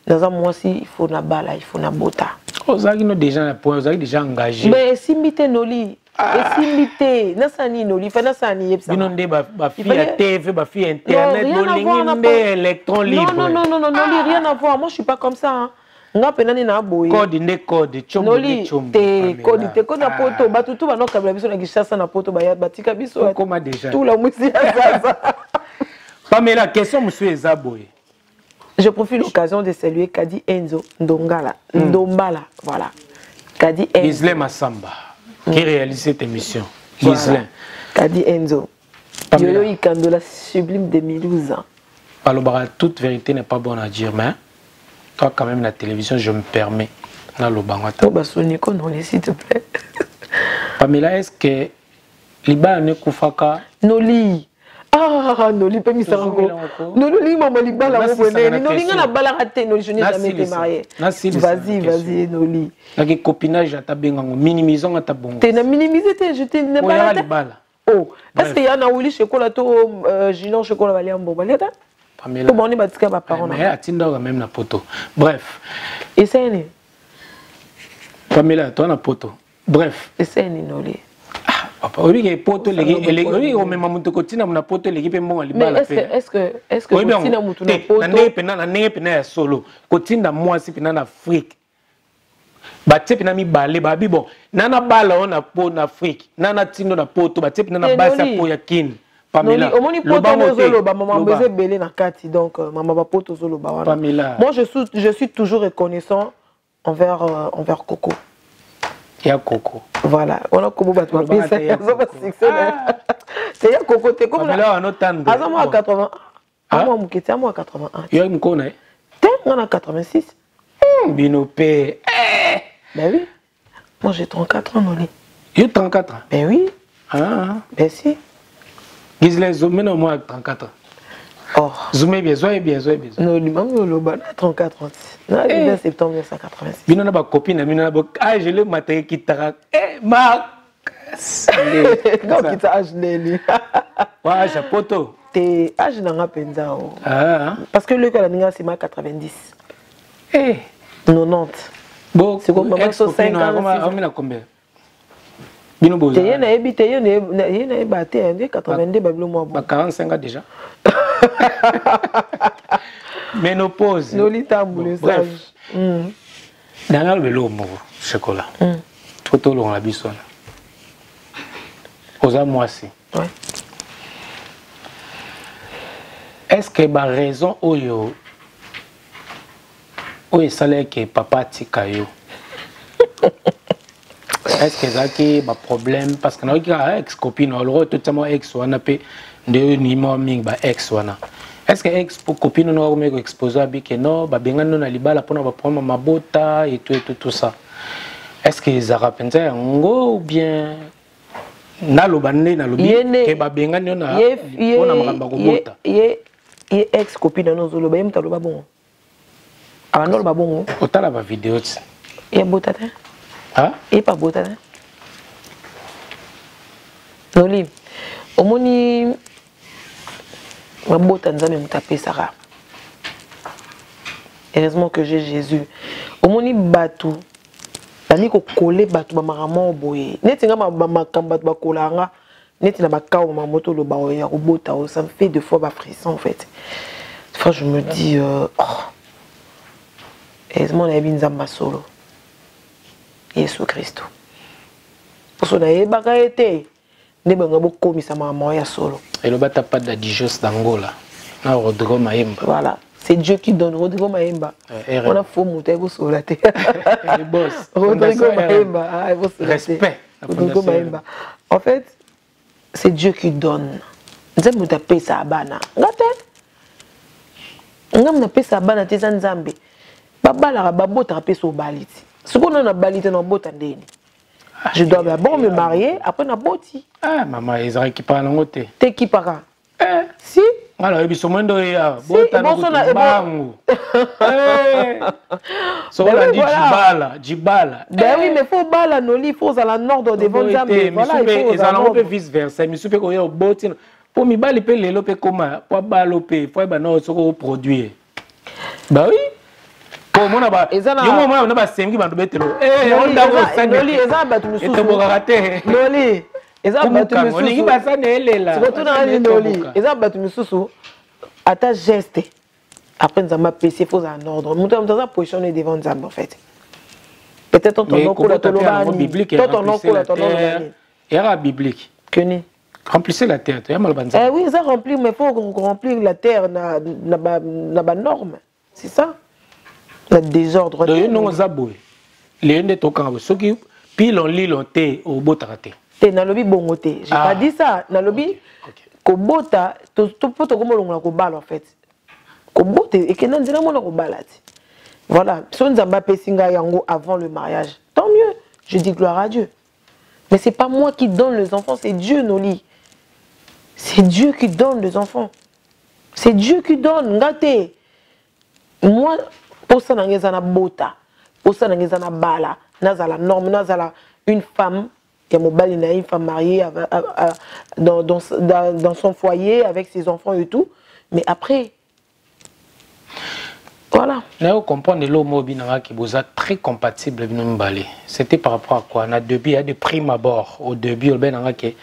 naza moi si il faut na bala il faut na bota ozaki no déjà na point ozaki déjà engagé mais simbité noli et simbité nasani noli fa nasani yebsa bino nde ba fille à TV ba fille internet bolingi nde électron libre non noli rien à voir moi je suis pas comme ça hein nga penani na boye code nde code chombo noli te code te kona poto batutu bano kabla biso na kishasa na poto ba batika biso comment déjà tout la musi ça Pamela question monsieur Ezaboye. Je profite l'occasion de saluer Kadi Enzo Ndongala Ndombala voilà Kadi Enzo Gislain Massamba qui réalise cette émission voilà. Gislain Kadi Enzo Yoyo Ikandola sublime de Milouze. Palobara toute vérité n'est pas bonne à dire mais toi quand même la télévision je me permets na lo bangata ba soniko non s'il te plaît. Pamela est-ce que liba ne kufaka noli ah noli pas mi sango noli maman libala ngone noli ngana bala raté noli je n'ai jamais été marié vas-y noli na ke copinage ata bengango minimisons ata bongo te na minimiser te je te na bala oh est-ce que y a na wili chocolat to junior chocolat baliambo baleta Pamela tout bon ni batika ba parents mais atinda même na poto bref essaye Pamela toi na poto bref essaye noli papa oui que poto les on même mutu kotina na poto les pe mbonga libala pe est-ce que kotina mutu na poto na pena ya solo kotina moi si pena na Afrique batie pena mi balé babi bon nana bala on na po na Afrique nana tindo na poto batie pena na basa po ya kin Pamela omoni poto zolo ba maman beze belé na kati donc maman ba poto zolo ba wana Pamela moi je suis toujours reconnaissant envers Coco. Il y a Coco. Voilà, on a comme battu ma pièce, c'est Coco, t'es comme là. À moi à 81. À moi, à 81. Il y a une conne. T'es, on a 86. Binopé. Ben oui. Moi, j'ai 34 ans, Noli. Il y a 34 ans. Ben oui. Ah. Ben si. Gisèle, zoomé non, moi, 34 ans. Oh. Zoomé bien, zoomé bien. Noli, maman, le ban, 34 ans. Non, il est septembre 1986. Bino na ba copine, bino na ba. Ah, je l'ai maté qui t'a. Marc. Donc, il t'a acheté, lui. Ouais, j'ai poto. T'es âge n'a penza. Ah. Parce que le cas de c'est ma 90. Eh. 90. Bon, c'est comme maman so 5 ans. On a combien? Bino boza. T'es na ebi, t'es na batté 82 bablo moi. 45 ans déjà. Ménopause. Nolita boule sage. Dans le lomo chocolat. Tout long la bisson. Osa moi si. Ouais. Est-ce que la raison oyo salaire que papa tika yo? Est-ce que ça qui a problème parce que na ex copine alors tout ça ex wana pe de ni mo ming ba ex wana. Est-ce que ex copine no ko me exposer abi que non ba benga no na libala pona ba prendre mabota et tout ça. Est-ce que ça rapenza ngo ou bien na lobane na lobi ke ba benga no na pona makamba ko bota. Et ex-copine dans nos zolo, bah, il m'a pas bon. Ah, non, le bon. Autant la vidéo. Il y a beau tatin. Ah? Il pas beau tatin. Non, li. Au moni, ma beau tatin, me taper Sarah. Heureusement que j'ai Jésus. Au moni, batou. Tani ko collé batou, ma maman boye. Netinga ma kambat ba kolanga. Net na bakao ma moto le ba ya robota ça me fait deux fois ba frisson en fait. Des fois je me dis heureusement na bin zamba solo. Yesu Christo. Pour ça na baka été ne banga bo komisa maman ya solo. Et le bata pas de Dijos d'Angola. Na Rodrigo Maemba. Voilà, c'est Dieu qui donne Rodrigo Maemba. On a faux monter vous sur la terre. Le boss. Rodrigo Maemba, ah vous respect. Rodrigo Maemba. En fait, c'est Dieu qui donne. Nzambe tape sa bana. Ngate. Ngam na pesa bana te Nzambe. Babala babota tape so baliti. Ce qu'on a baliti na bota ndeni. Je dois d'abord me marier, après na boti. Ah maman, ils ont qui parlent en côté. T'es qui para? Si. Alors, ils sont moins de ya. Bota na bangu. So on dit Djibala. Ben oui, mais faut bala noli, faut à la nord devant Nzambe. Voilà, ils allons vice versa. Mais super ko boti pour mi bali pe lelo pe koma, pour balo pe, faut ba no soko produire. Bah oui. Pour mon aba. Yo mo na ba sengi bandu betelo. On da ko sanga. Noli eza batu mususu. Et to bokate. Noli. Eza batu mususu. On ngi basane elela. C'est retourner à Noli. Eza batu mususu. À ta geste. Après nous avons PC, il faut en ordre. Nous avons positionné devant Nzambe en fait. Peut-être ton nom pour la tolobani. Peut-être ton nom pour la tolobani. Il y a la biblique. Que ni? Remplissez la terre. Oui, ça remplit, mais il faut remplir la terre na norme. C'est ça. Le désordre. Donc nous avons les uns de tokanga. Ceux qui pile en l'île ont été au botarate. T'es na lobi bongote. J'ai pas dit ça. Na lobi. Kobota, tout pour te comment on a en fait. Kobote et que nanzina mona ko balati. Voilà, si on zamba pesinga yango avant le mariage, tant mieux. Je dis gloire à Dieu. Mais c'est pas moi qui donne les enfants, c'est Dieu Noli. C'est Dieu qui donne les enfants. C'est Dieu qui donne. Ngate. Moi pour ça na bota, pour ça na bala, nazala norme, nazala une femme. Il y a une femme mariée dans son foyer avec ses enfants et tout. Mais après, voilà. Nous comprenons que l'homme qui est très compatible avec nous. C'était par rapport à quoi? On a début, il y a des primes à bord. Au début, on a dit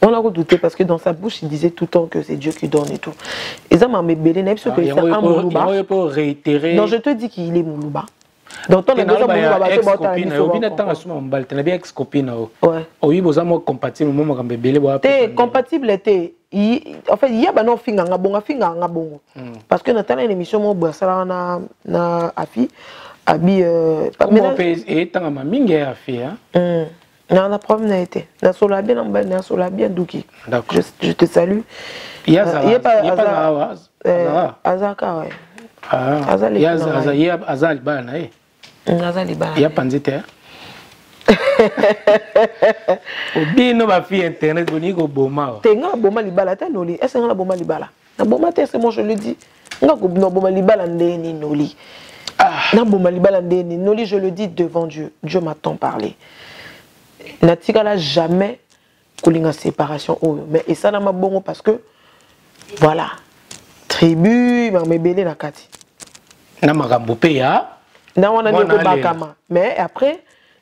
on a redouté parce que dans sa bouche, il disait tout le temps que c'est Dieu qui donne et tout. Et ça m'a bébélé, il c'est un Moulouba. Non, je te dis qu'il est Moulouba. Donc, on a compatible. en fait, il y a un finga bongo. Parce que dans une émission, moi, ça na afi, abi. Comment on peut et tant ma mingue afi hein? Non, la problème n'a été. Na sola bien douki. D'accord. Je te salue. Il y a pas Azaka ouais. Ah. Il y a Azal bana eh. Azali bana. Il y a panzite. Obino ba fi internet boni ko boma. Tenga boma libala ta noli. Est-ce que na boma libala? Na boma te c'est moi je le dis. Nga ko na boma libala ndeni noli. Na boma libala ndeni noli je le dis devant Dieu. Dieu m'a tant parlé. Na tikala jamais kolinga séparation mais et ça na ma bongo parce que voilà. Tribu ma mebele na kati. Na makambo pe ya. Na wana ndeko bakama. Mais après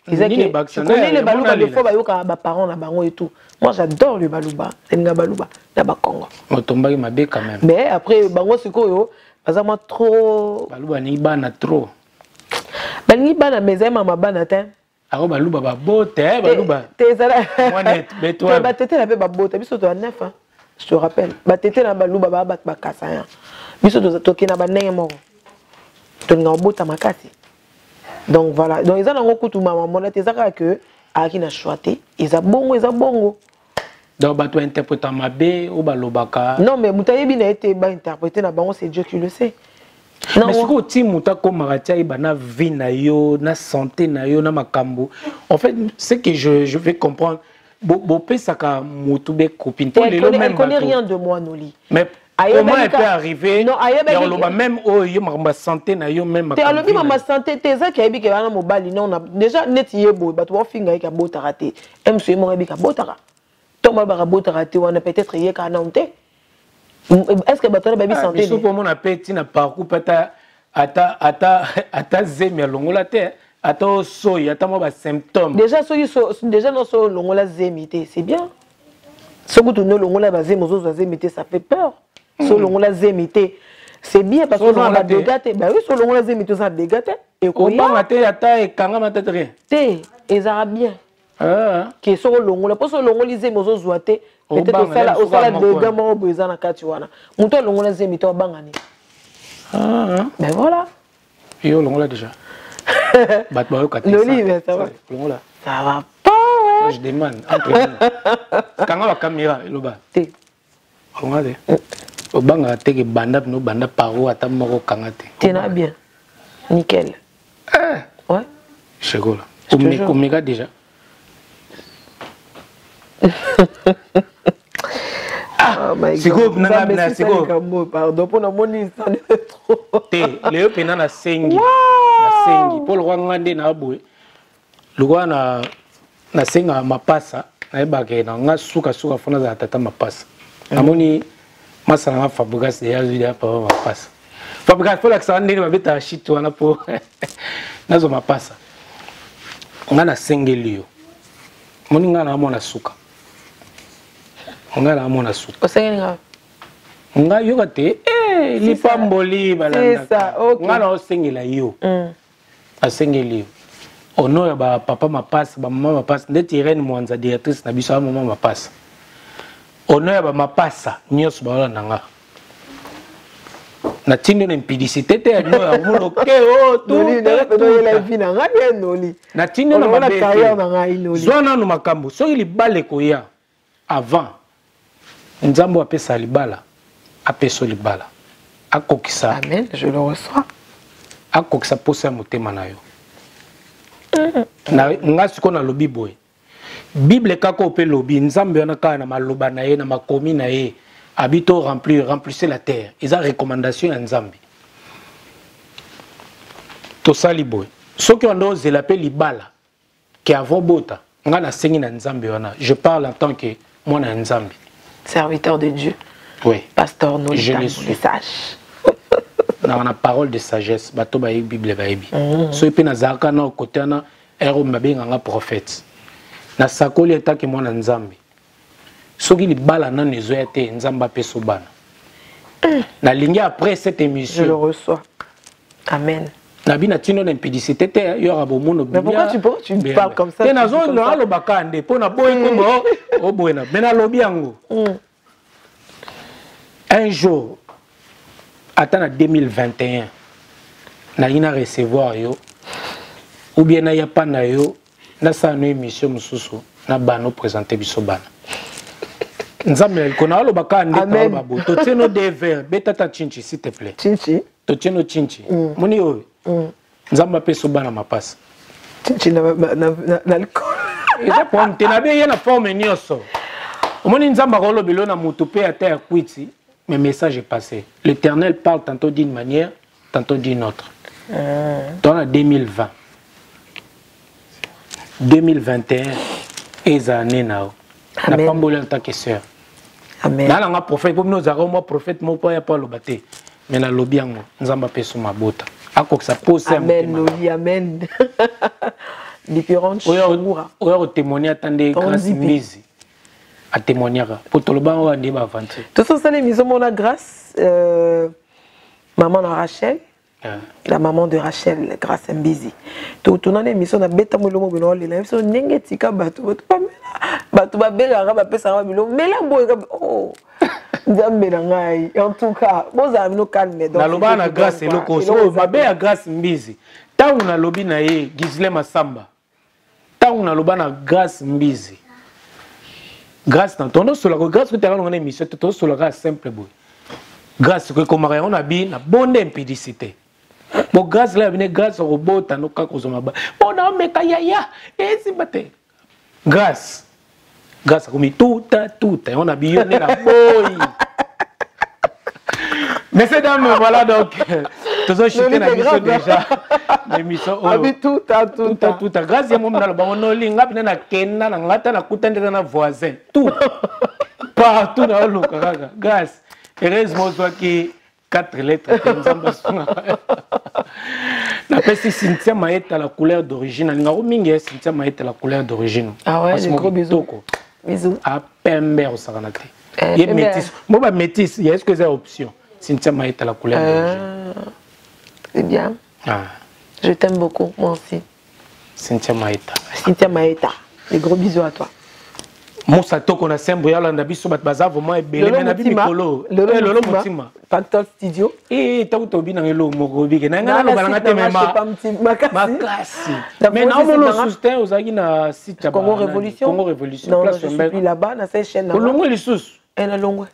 ils connaissent les balouba de fois bayoka ba parents na bango et tout. Moi j'adore le balouba, c'est nga balouba na ba Congo. Motombaki mabe quand même. Mais après bango sikoyo baza moi trop balouba ni bana trop. Bani bana mezema mabana te. Aro balouba ba bote balouba. Te zala. Moi net mais toi. Ba tete la ba bote biso to 9 hein. Je te rappelle. Ba tete na balouba ba bat ba kasa ya. Biso to toki na ba ndenge moko. To nga bota makati. Donc voilà, donc ils ont un coup de maman, mon atésaka que à qui n'a choisi, ils ont bongo. Donc bah toi interprétant ma bé ou balobaka. Non mais Moutayebi n'a été pas interprété na bango, c'est Dieu qui le sait. Non, mais ce que tu mouta comme maratia iba na vie na yo, na santé na yo, na makambo. En fait, ce que je vais comprendre, bopé saka moutube copine. Elle connaît rien de moi Noli. Mais comment elle peut arriver? Non, même ma santé na yo même ma santé tes ça qui a que bana mobali non déjà net yebo ba to finga ka bota raté. MC mo ka bota ra. To ma ba bota raté wana peut-être yé ka na onté. Est-ce que bato na baby santé? Biso pour mon appétit na parcours pata ata zemi longola te. Ata soy ata mo ba symptômes. Déjà non so longola zemité, c'est bien. Ce que tu no longola ba zemité ça fait peur. Selon la zémité, c'est bien parce que on a dégaté. Bah oui, selon la zémité, ça dégaté. Et quoi? On va te kanga matete rien. Té, ils arabes bien. Qui sont longs, la poste longs les zémos zoaté. Peut-être au sala de gamin au besoin na katiwana. Mouton longs la zémité au bangani. Ben voilà. Yo longs là déjà. Bat ba yo kati. Loli, mais ça va. Longs là. Ça va pas ouais. Je demande entre nous. Kanga la caméra loba. Té. Longs au banga teke banda no banda paro ata moko kangate. T'es bien. Nickel. Ouais. Chego là. Omega déjà. Oh my God. Siko. Pardon pour mon instant trop. Té, Léo pena na sengi. Na sengi. Pour le ngande na boy. Le roi na senga mapasa na ebake na nga suka fona za tata mapasa. Amoni masala Fabregas ya zida pa mapasa. Fabregas pour l'accent ma beta shit wana po. Nazo mapasa. Nga na sengelio. Moni nga na mona suka. Nga na mona suka. Osenga. Nga yoka te lipamboli balanda. C'est ça, OK. Nga na osengela yo. Asengelio. Ono ya ba papa mapasa, ba mama mapasa, ndeti Irene Mwanza directrice na biso mama mapasa. Ono ya ba mapasa nyos ba nanga. Na tindo na impidicité te no ya mulo ke o tu la vie na nga noli. Na tindo na ba carrière na nga inoli. Zona no makambo so ili bale ko ya avant nzambo apesa libala apeso libala akokisa. Amen, je le reçois. Akokisa posa motema na yo. Na nga siko na lobi boy. Bible kako pe lobi nzambe wana ka na maloba na ye na makomi na ye habito remplissez la terre. Ils ont recommandation à nzambe. To sali boy. Ceux qui ont osé l'appeler libala qui avant bota nga na sengi na nzambe wana. Je parle en tant que moi na nzambe. Serviteur de Dieu. Oui. Pasteur nous je le suis. Sage. Na na parole de sagesse bato ba Bible ba yebi. So pe na zaka na côté na ero mabenga nga prophète. Na sakoli eta ke mwana nzambe. Soki libala na nezo ya te nzamba peso bana. Na lingi après cette émission. Je le reçois. Amen. Na bina tino na impidicité te yora bo mono bia. Mais pourquoi tu me parles comme ça? Et na zone na lo bakande pona boy kombo o boyna. Mena lobi yango. un jour, attends en 2021, na recevoir yo, ou bien na pas na yo, na sa no émission mususu, na bano présenter biso bana. Nzambe kona lo baka ndeta babo, to tieno de verre, betata chinchi s'il te plaît. Chinchi. To tieno chinchi. Moni yo. Nzamba pe so bana mapasa. Chinchi na alcool. Et ça pour me tenabe ya na forme nyoso. Moni nzamba ko lo bilo na mutu pe ata ya kwiti, mais message est passé. L'Éternel parle tantôt d'une manière, tantôt d'une autre. Dans la 2020. 2021 eza année nao. Na pambole en tant que sœur. Amen. Na nga prophète pour nous avons moi prophète mo pas ya pas lobaté. Mais na lobi yango nzamba peso mabota. Ako ça pose amen oui amen. Différentes choses. Oyo témoigner attendez grâce mbizi. A témoigner pour tout le bas on va débat avancer. Tout ça les mises mon grâce maman de Rachel. La maman de Rachel, grâce à Mbizi. Tout le monde a mis son abeta moulomo bino le live. So nengetika batu batu babela raba pesa raba bilo. Mais là boy oh. Nzambe na ngai. En tout cas, bon za mino calme donc. Na loba na grâce eloko so babela grâce Mbizi. Tangu na lobi na ye Gisle Masamba. Tangu na loba na grâce Mbizi. Grâce dans ton sur la grâce que tu as dans émission, tu sur la grâce simple boy. Grâce que comme on a bien la bonne impédicité. Bon grâce là vient grâce au robot tano kakozoma ba. Bon na me kayaya et si bate. Grâce. Grâce comme tout on a bien la boy. Messieurs dames voilà donc toujours chuter na mission déjà. L'émission tout grâce ya mom na lo ba no linga bina na kenna na ngata na kutandela na voisin. Tout. Partout na lo kaka. Grâce. Heureusement, soit qui 4 lettres. La peste Cynthia Maeta la couleur d'origine. Cynthia Maeta la couleur d'origine. Ah ouais, gros bisous. Bisous. À Pember au Saranate. Il y a métis. Moi, métis, il y a est-ce que c'est option? Cynthia Maeta la couleur d'origine. C'est bien. Je t'aime beaucoup, moi aussi. Cynthia Maeta. Cynthia Maeta. Des gros bisous à toi. Moussa toko na sembo ya landa biso bat baza vraiment ebele mais na bi mikolo lolo mutima Factor Studio taku tobi na ngelo moko bige na ngana lo balanga te mema makasi mais na mo soutien ozaki na site Congo Révolution place Mbeko là-bas na cette chaîne là longo lisusu na longo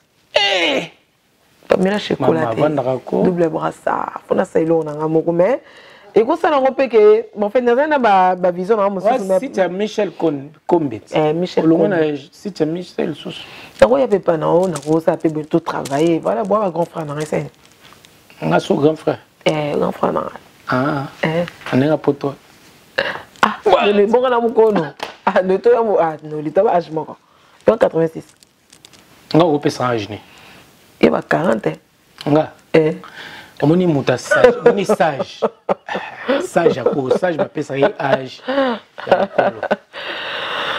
Pamela chocolaté double brassard fona sailo na ngamoko mais et quand ça n'a pas que mon fait n'a pas vision dans mon si tu as Michel Combet Michel si tu as Michel Sous il y avait pas non on ça peut tout travailler voilà boire un grand frère dans scène on a son grand frère grand frère on est à poto le bon à mon kono le to non il t'a âge moko 86 on a repé sans âge il va 40 on est muta sage, on est sage. Sage à quoi? Sage, je m'appelle ça âge.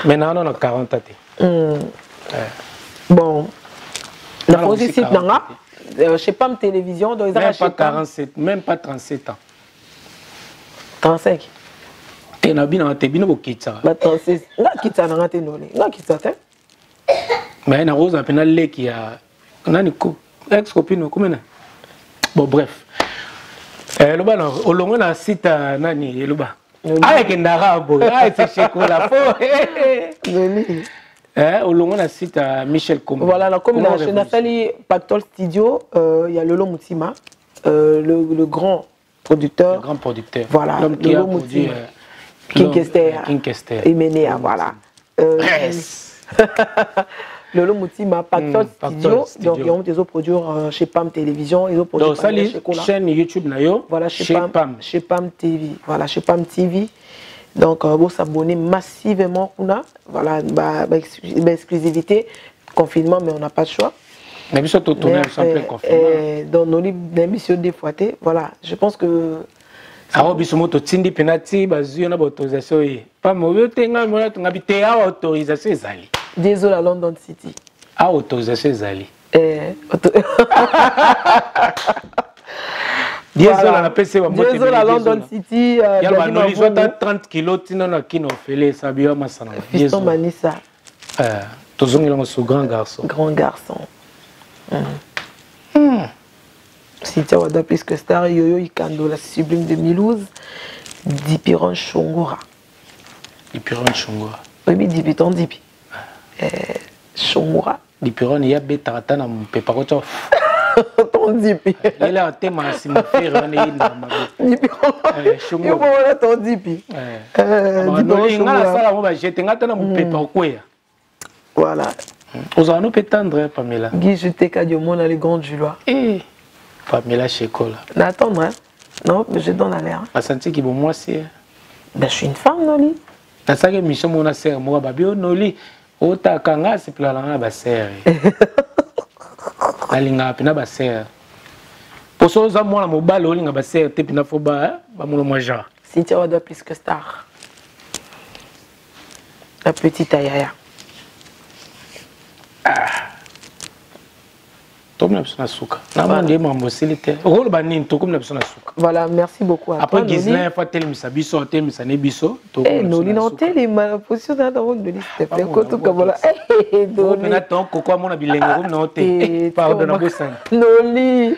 Maintenant, on a 40 ans. Bon. La position dans je sais pas, télévision, dans les même pas 47, même pas 37 ans. 35. Tu as bien au kitsa. 36. Nga kitsa na ngate noli. Nga kitsa te. Mais na rose appena le qui a nani ko ex copine comment bon bref. Le bas au long na site nani le bas. Avec ndara bo. C'est chocolat fo. Noli. Au long na site Michel Combe. Voilà, la comme la Sali Pactol Studio, il y a Lolo Mutima, le grand producteur. Le grand producteur. Voilà, l'homme qui a produit King Kester. Iménéa, voilà. Lolo Mutima, Pactol Studio, donc ils ont des autres produire chez PAM Télévision, ils ont produit donc ça les chaîne YouTube nayo. Voilà, chez PAM TV. Voilà, chez PAM TV. Donc, vous s'abonner massivement. Voilà, exclusivité, confinement, mais on n'a pas de choix. Mais bien sûr, tout tourner sans plein confinement. Dans nos émissions des fois, voilà, je pense que. Alors, bisous, tu tindi penalty, bazu, on a autorisation. Pas mauvais, tenga, on a habité à autorisation Zali. Désolé à London City. À autorisation Zali. Désolé à la PC, désolé à London City. Il y a 30 kilos, tu n'as qu'une offre, ça bien massana. Fiston Manissa. Tu es un grand garçon. Grand garçon. Cynthia Wada plus que star, Yoyo Ikando, la sublime de Milouz, Dipiron Chongora. Dipiron Chongora. Oui, mais Dipiton Dipi. Chongora. Dipiron, il y a Betarata dans mon péparoto. Ton Dipi. Il a un thème à s'y faire, on est dans ma vie. Dipiron. Chongora. Voilà ton Dipi. Voilà. Vous allez nous pétendre, Pamela. Guy, je t'ai qu'à dire, mon allez grand Julois. Pamela Chekola. N'attendre, hein? Non, mais je donne à l'air. Je sens que moi, c'est. Ben, je suis une femme, Noli. Je sens que Michel, mon sœur, moi, Babio, Noli. Ota Kanga, c'est plus la bassère. Alinga, pina bassère. Pour ça, moi, la mobile, Olinga bassère, t'es pina foba, mon moja. Cynthia Wada plus que star. La petite Ayaya. Voilà, merci beaucoup à toi. Après, Gislain, il faut tel misabiso, tel misanebiso. Eh, Noli, non, tel est ma position dans le rôle de l'île. C'est fait quoi tout comme là. Eh, Noli. Noli.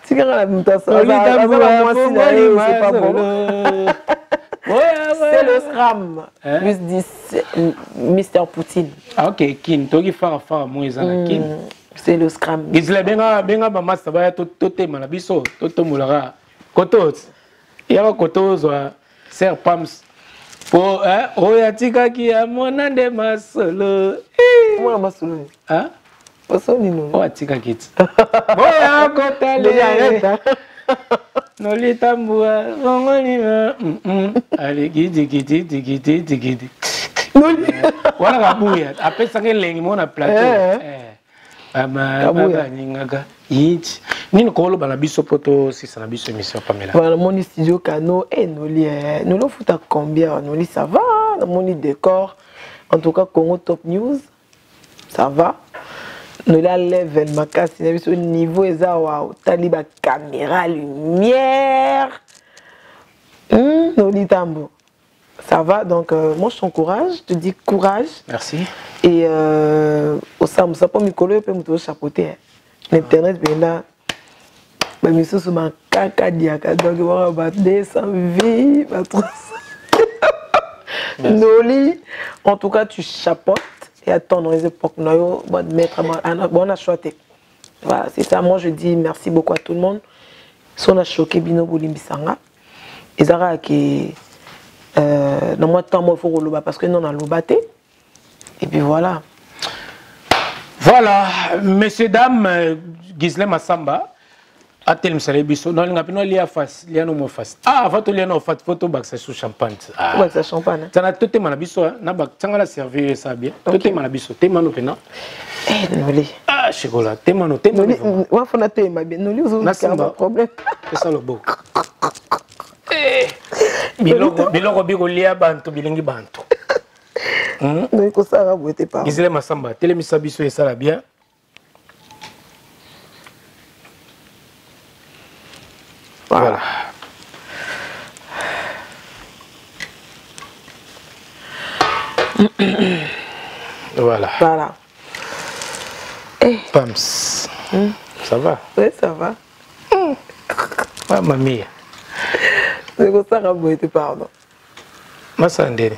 Tu regardes la mutation. C'est pas bon. C'est le SRAM. Plus 10, Mister Poutine. Ah, ok, Kin, tu as fait c'est le scram. Gisela benga mama sabaya tote manabiso toto mulara kotos. Ya kotos wa ser pams. Po oyatika ki amona de masolo. Moi masolo. Hein? Osoni no. Oyatika kit. Boya kotale. No litambua ngoni. Ali gidi. Noli. Wala kabuya. Apesa ngelengi mona plateau. Nini kolo bana biso poto si ça na biso émission Pamela. Voilà mon studio Kano et Noli nous le fout à combien Noli ça va mon décor en tout cas Congo Top News ça va Noli à level makasi na biso niveau eza wa taliba caméra lumière Noli tambo ça va donc moi je t'encourage, je te dis courage. Merci. Et au sein ça pas micolo peut me chapeauter. L'internet bien là. Bah monsieur sur ma caca diaka donc on va 200 vies, pas 300. Noli, en tout cas tu chapeautes et attends dans les époques nous bon mettre on a choisi. Voilà, c'est ça moi je dis merci beaucoup à tout le monde. Si on a choqué Bino Boulimbisanga. Ezara qui dans moi temps moi faut relever parce que non on a lobaté et puis voilà. Voilà, messieurs dames, Gislain Massamba a tel msalebiso non linga pino lia face lia no mo face ah va to lia no face photo baksa sous champagne ah baksa champagne ça na toté manabiso na bak tanga la servir ça bien toté manabiso té mano pena eh Noli ah chocolat té mano wa fona té ma bien Noli vous avez problème c'est ça le beau biloko biko lia bantu bilingi bantu non ko ça va boiter pas Gislain Massamba télémisa biso et ça la bien. Voilà. Voilà. Voilà. Pams. Ça va? Oui, ça va. Ah, mamie. C'est comme ça que pardon. Ma sandé.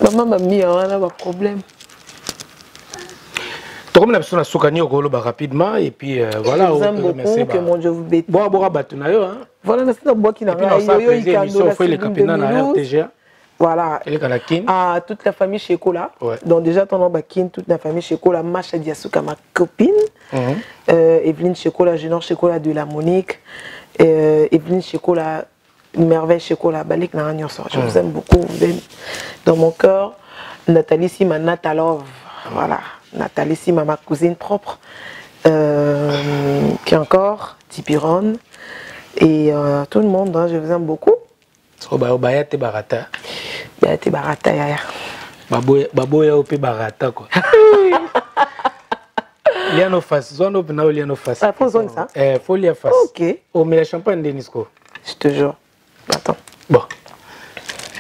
Maman, mamie, on a un problème. Comme la personne a soukani au golo rapidement et puis voilà. Je vous aime beaucoup, que mon Dieu vous bénisse. Bon, bon, batunayo hein. Voilà, c'est un bois qui n'a rien. Yo yo fait les capitaines na RTGA. Voilà. À toute la famille chez Kola. Donc déjà ton nom Bakin, toute la famille chez Kola, Macha Diasuka ma copine. Evelyne chez Kola, Junior chez Kola de la Monique. Evelyne chez Kola, Merveille chez Kola, Balik na rien. Je vous aime beaucoup, dans mon cœur. Nathalie Sima Natalov. Voilà. Nathalie Sima, ma cousine propre, qui encore, Tipiron, et tout le monde, hein, je vous aime beaucoup. Bayate barata. Bayate barata, yaya. Baboya ope barata, quoi. Liano face, zone open now, liano face. Ah, faut zone ça? Faut lier face. Ok. Oh, mais la champagne, Denisco. Je te jure. Attends. Bon.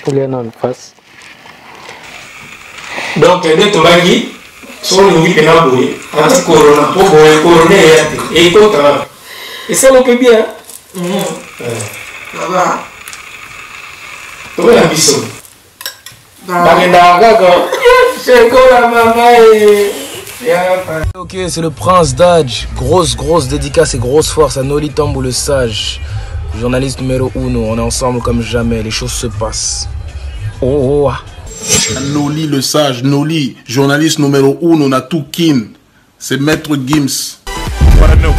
Faut lier en face. Donc, dès que tu vas olingi mpena boye ati corona mpo boye corona eya te ekota esala mpe bien tokola biso bakendaka kaka sekola mama Ok, c'est le Prince Dodge. Grosse dédicace et grosse force à Noli Tambou le Sage, journaliste numéro 1. On est ensemble comme jamais, les choses se passent. Oh. Noli le Sage, Noli, journaliste numéro 1, on a tout kin. C'est Maître Gims. What I know.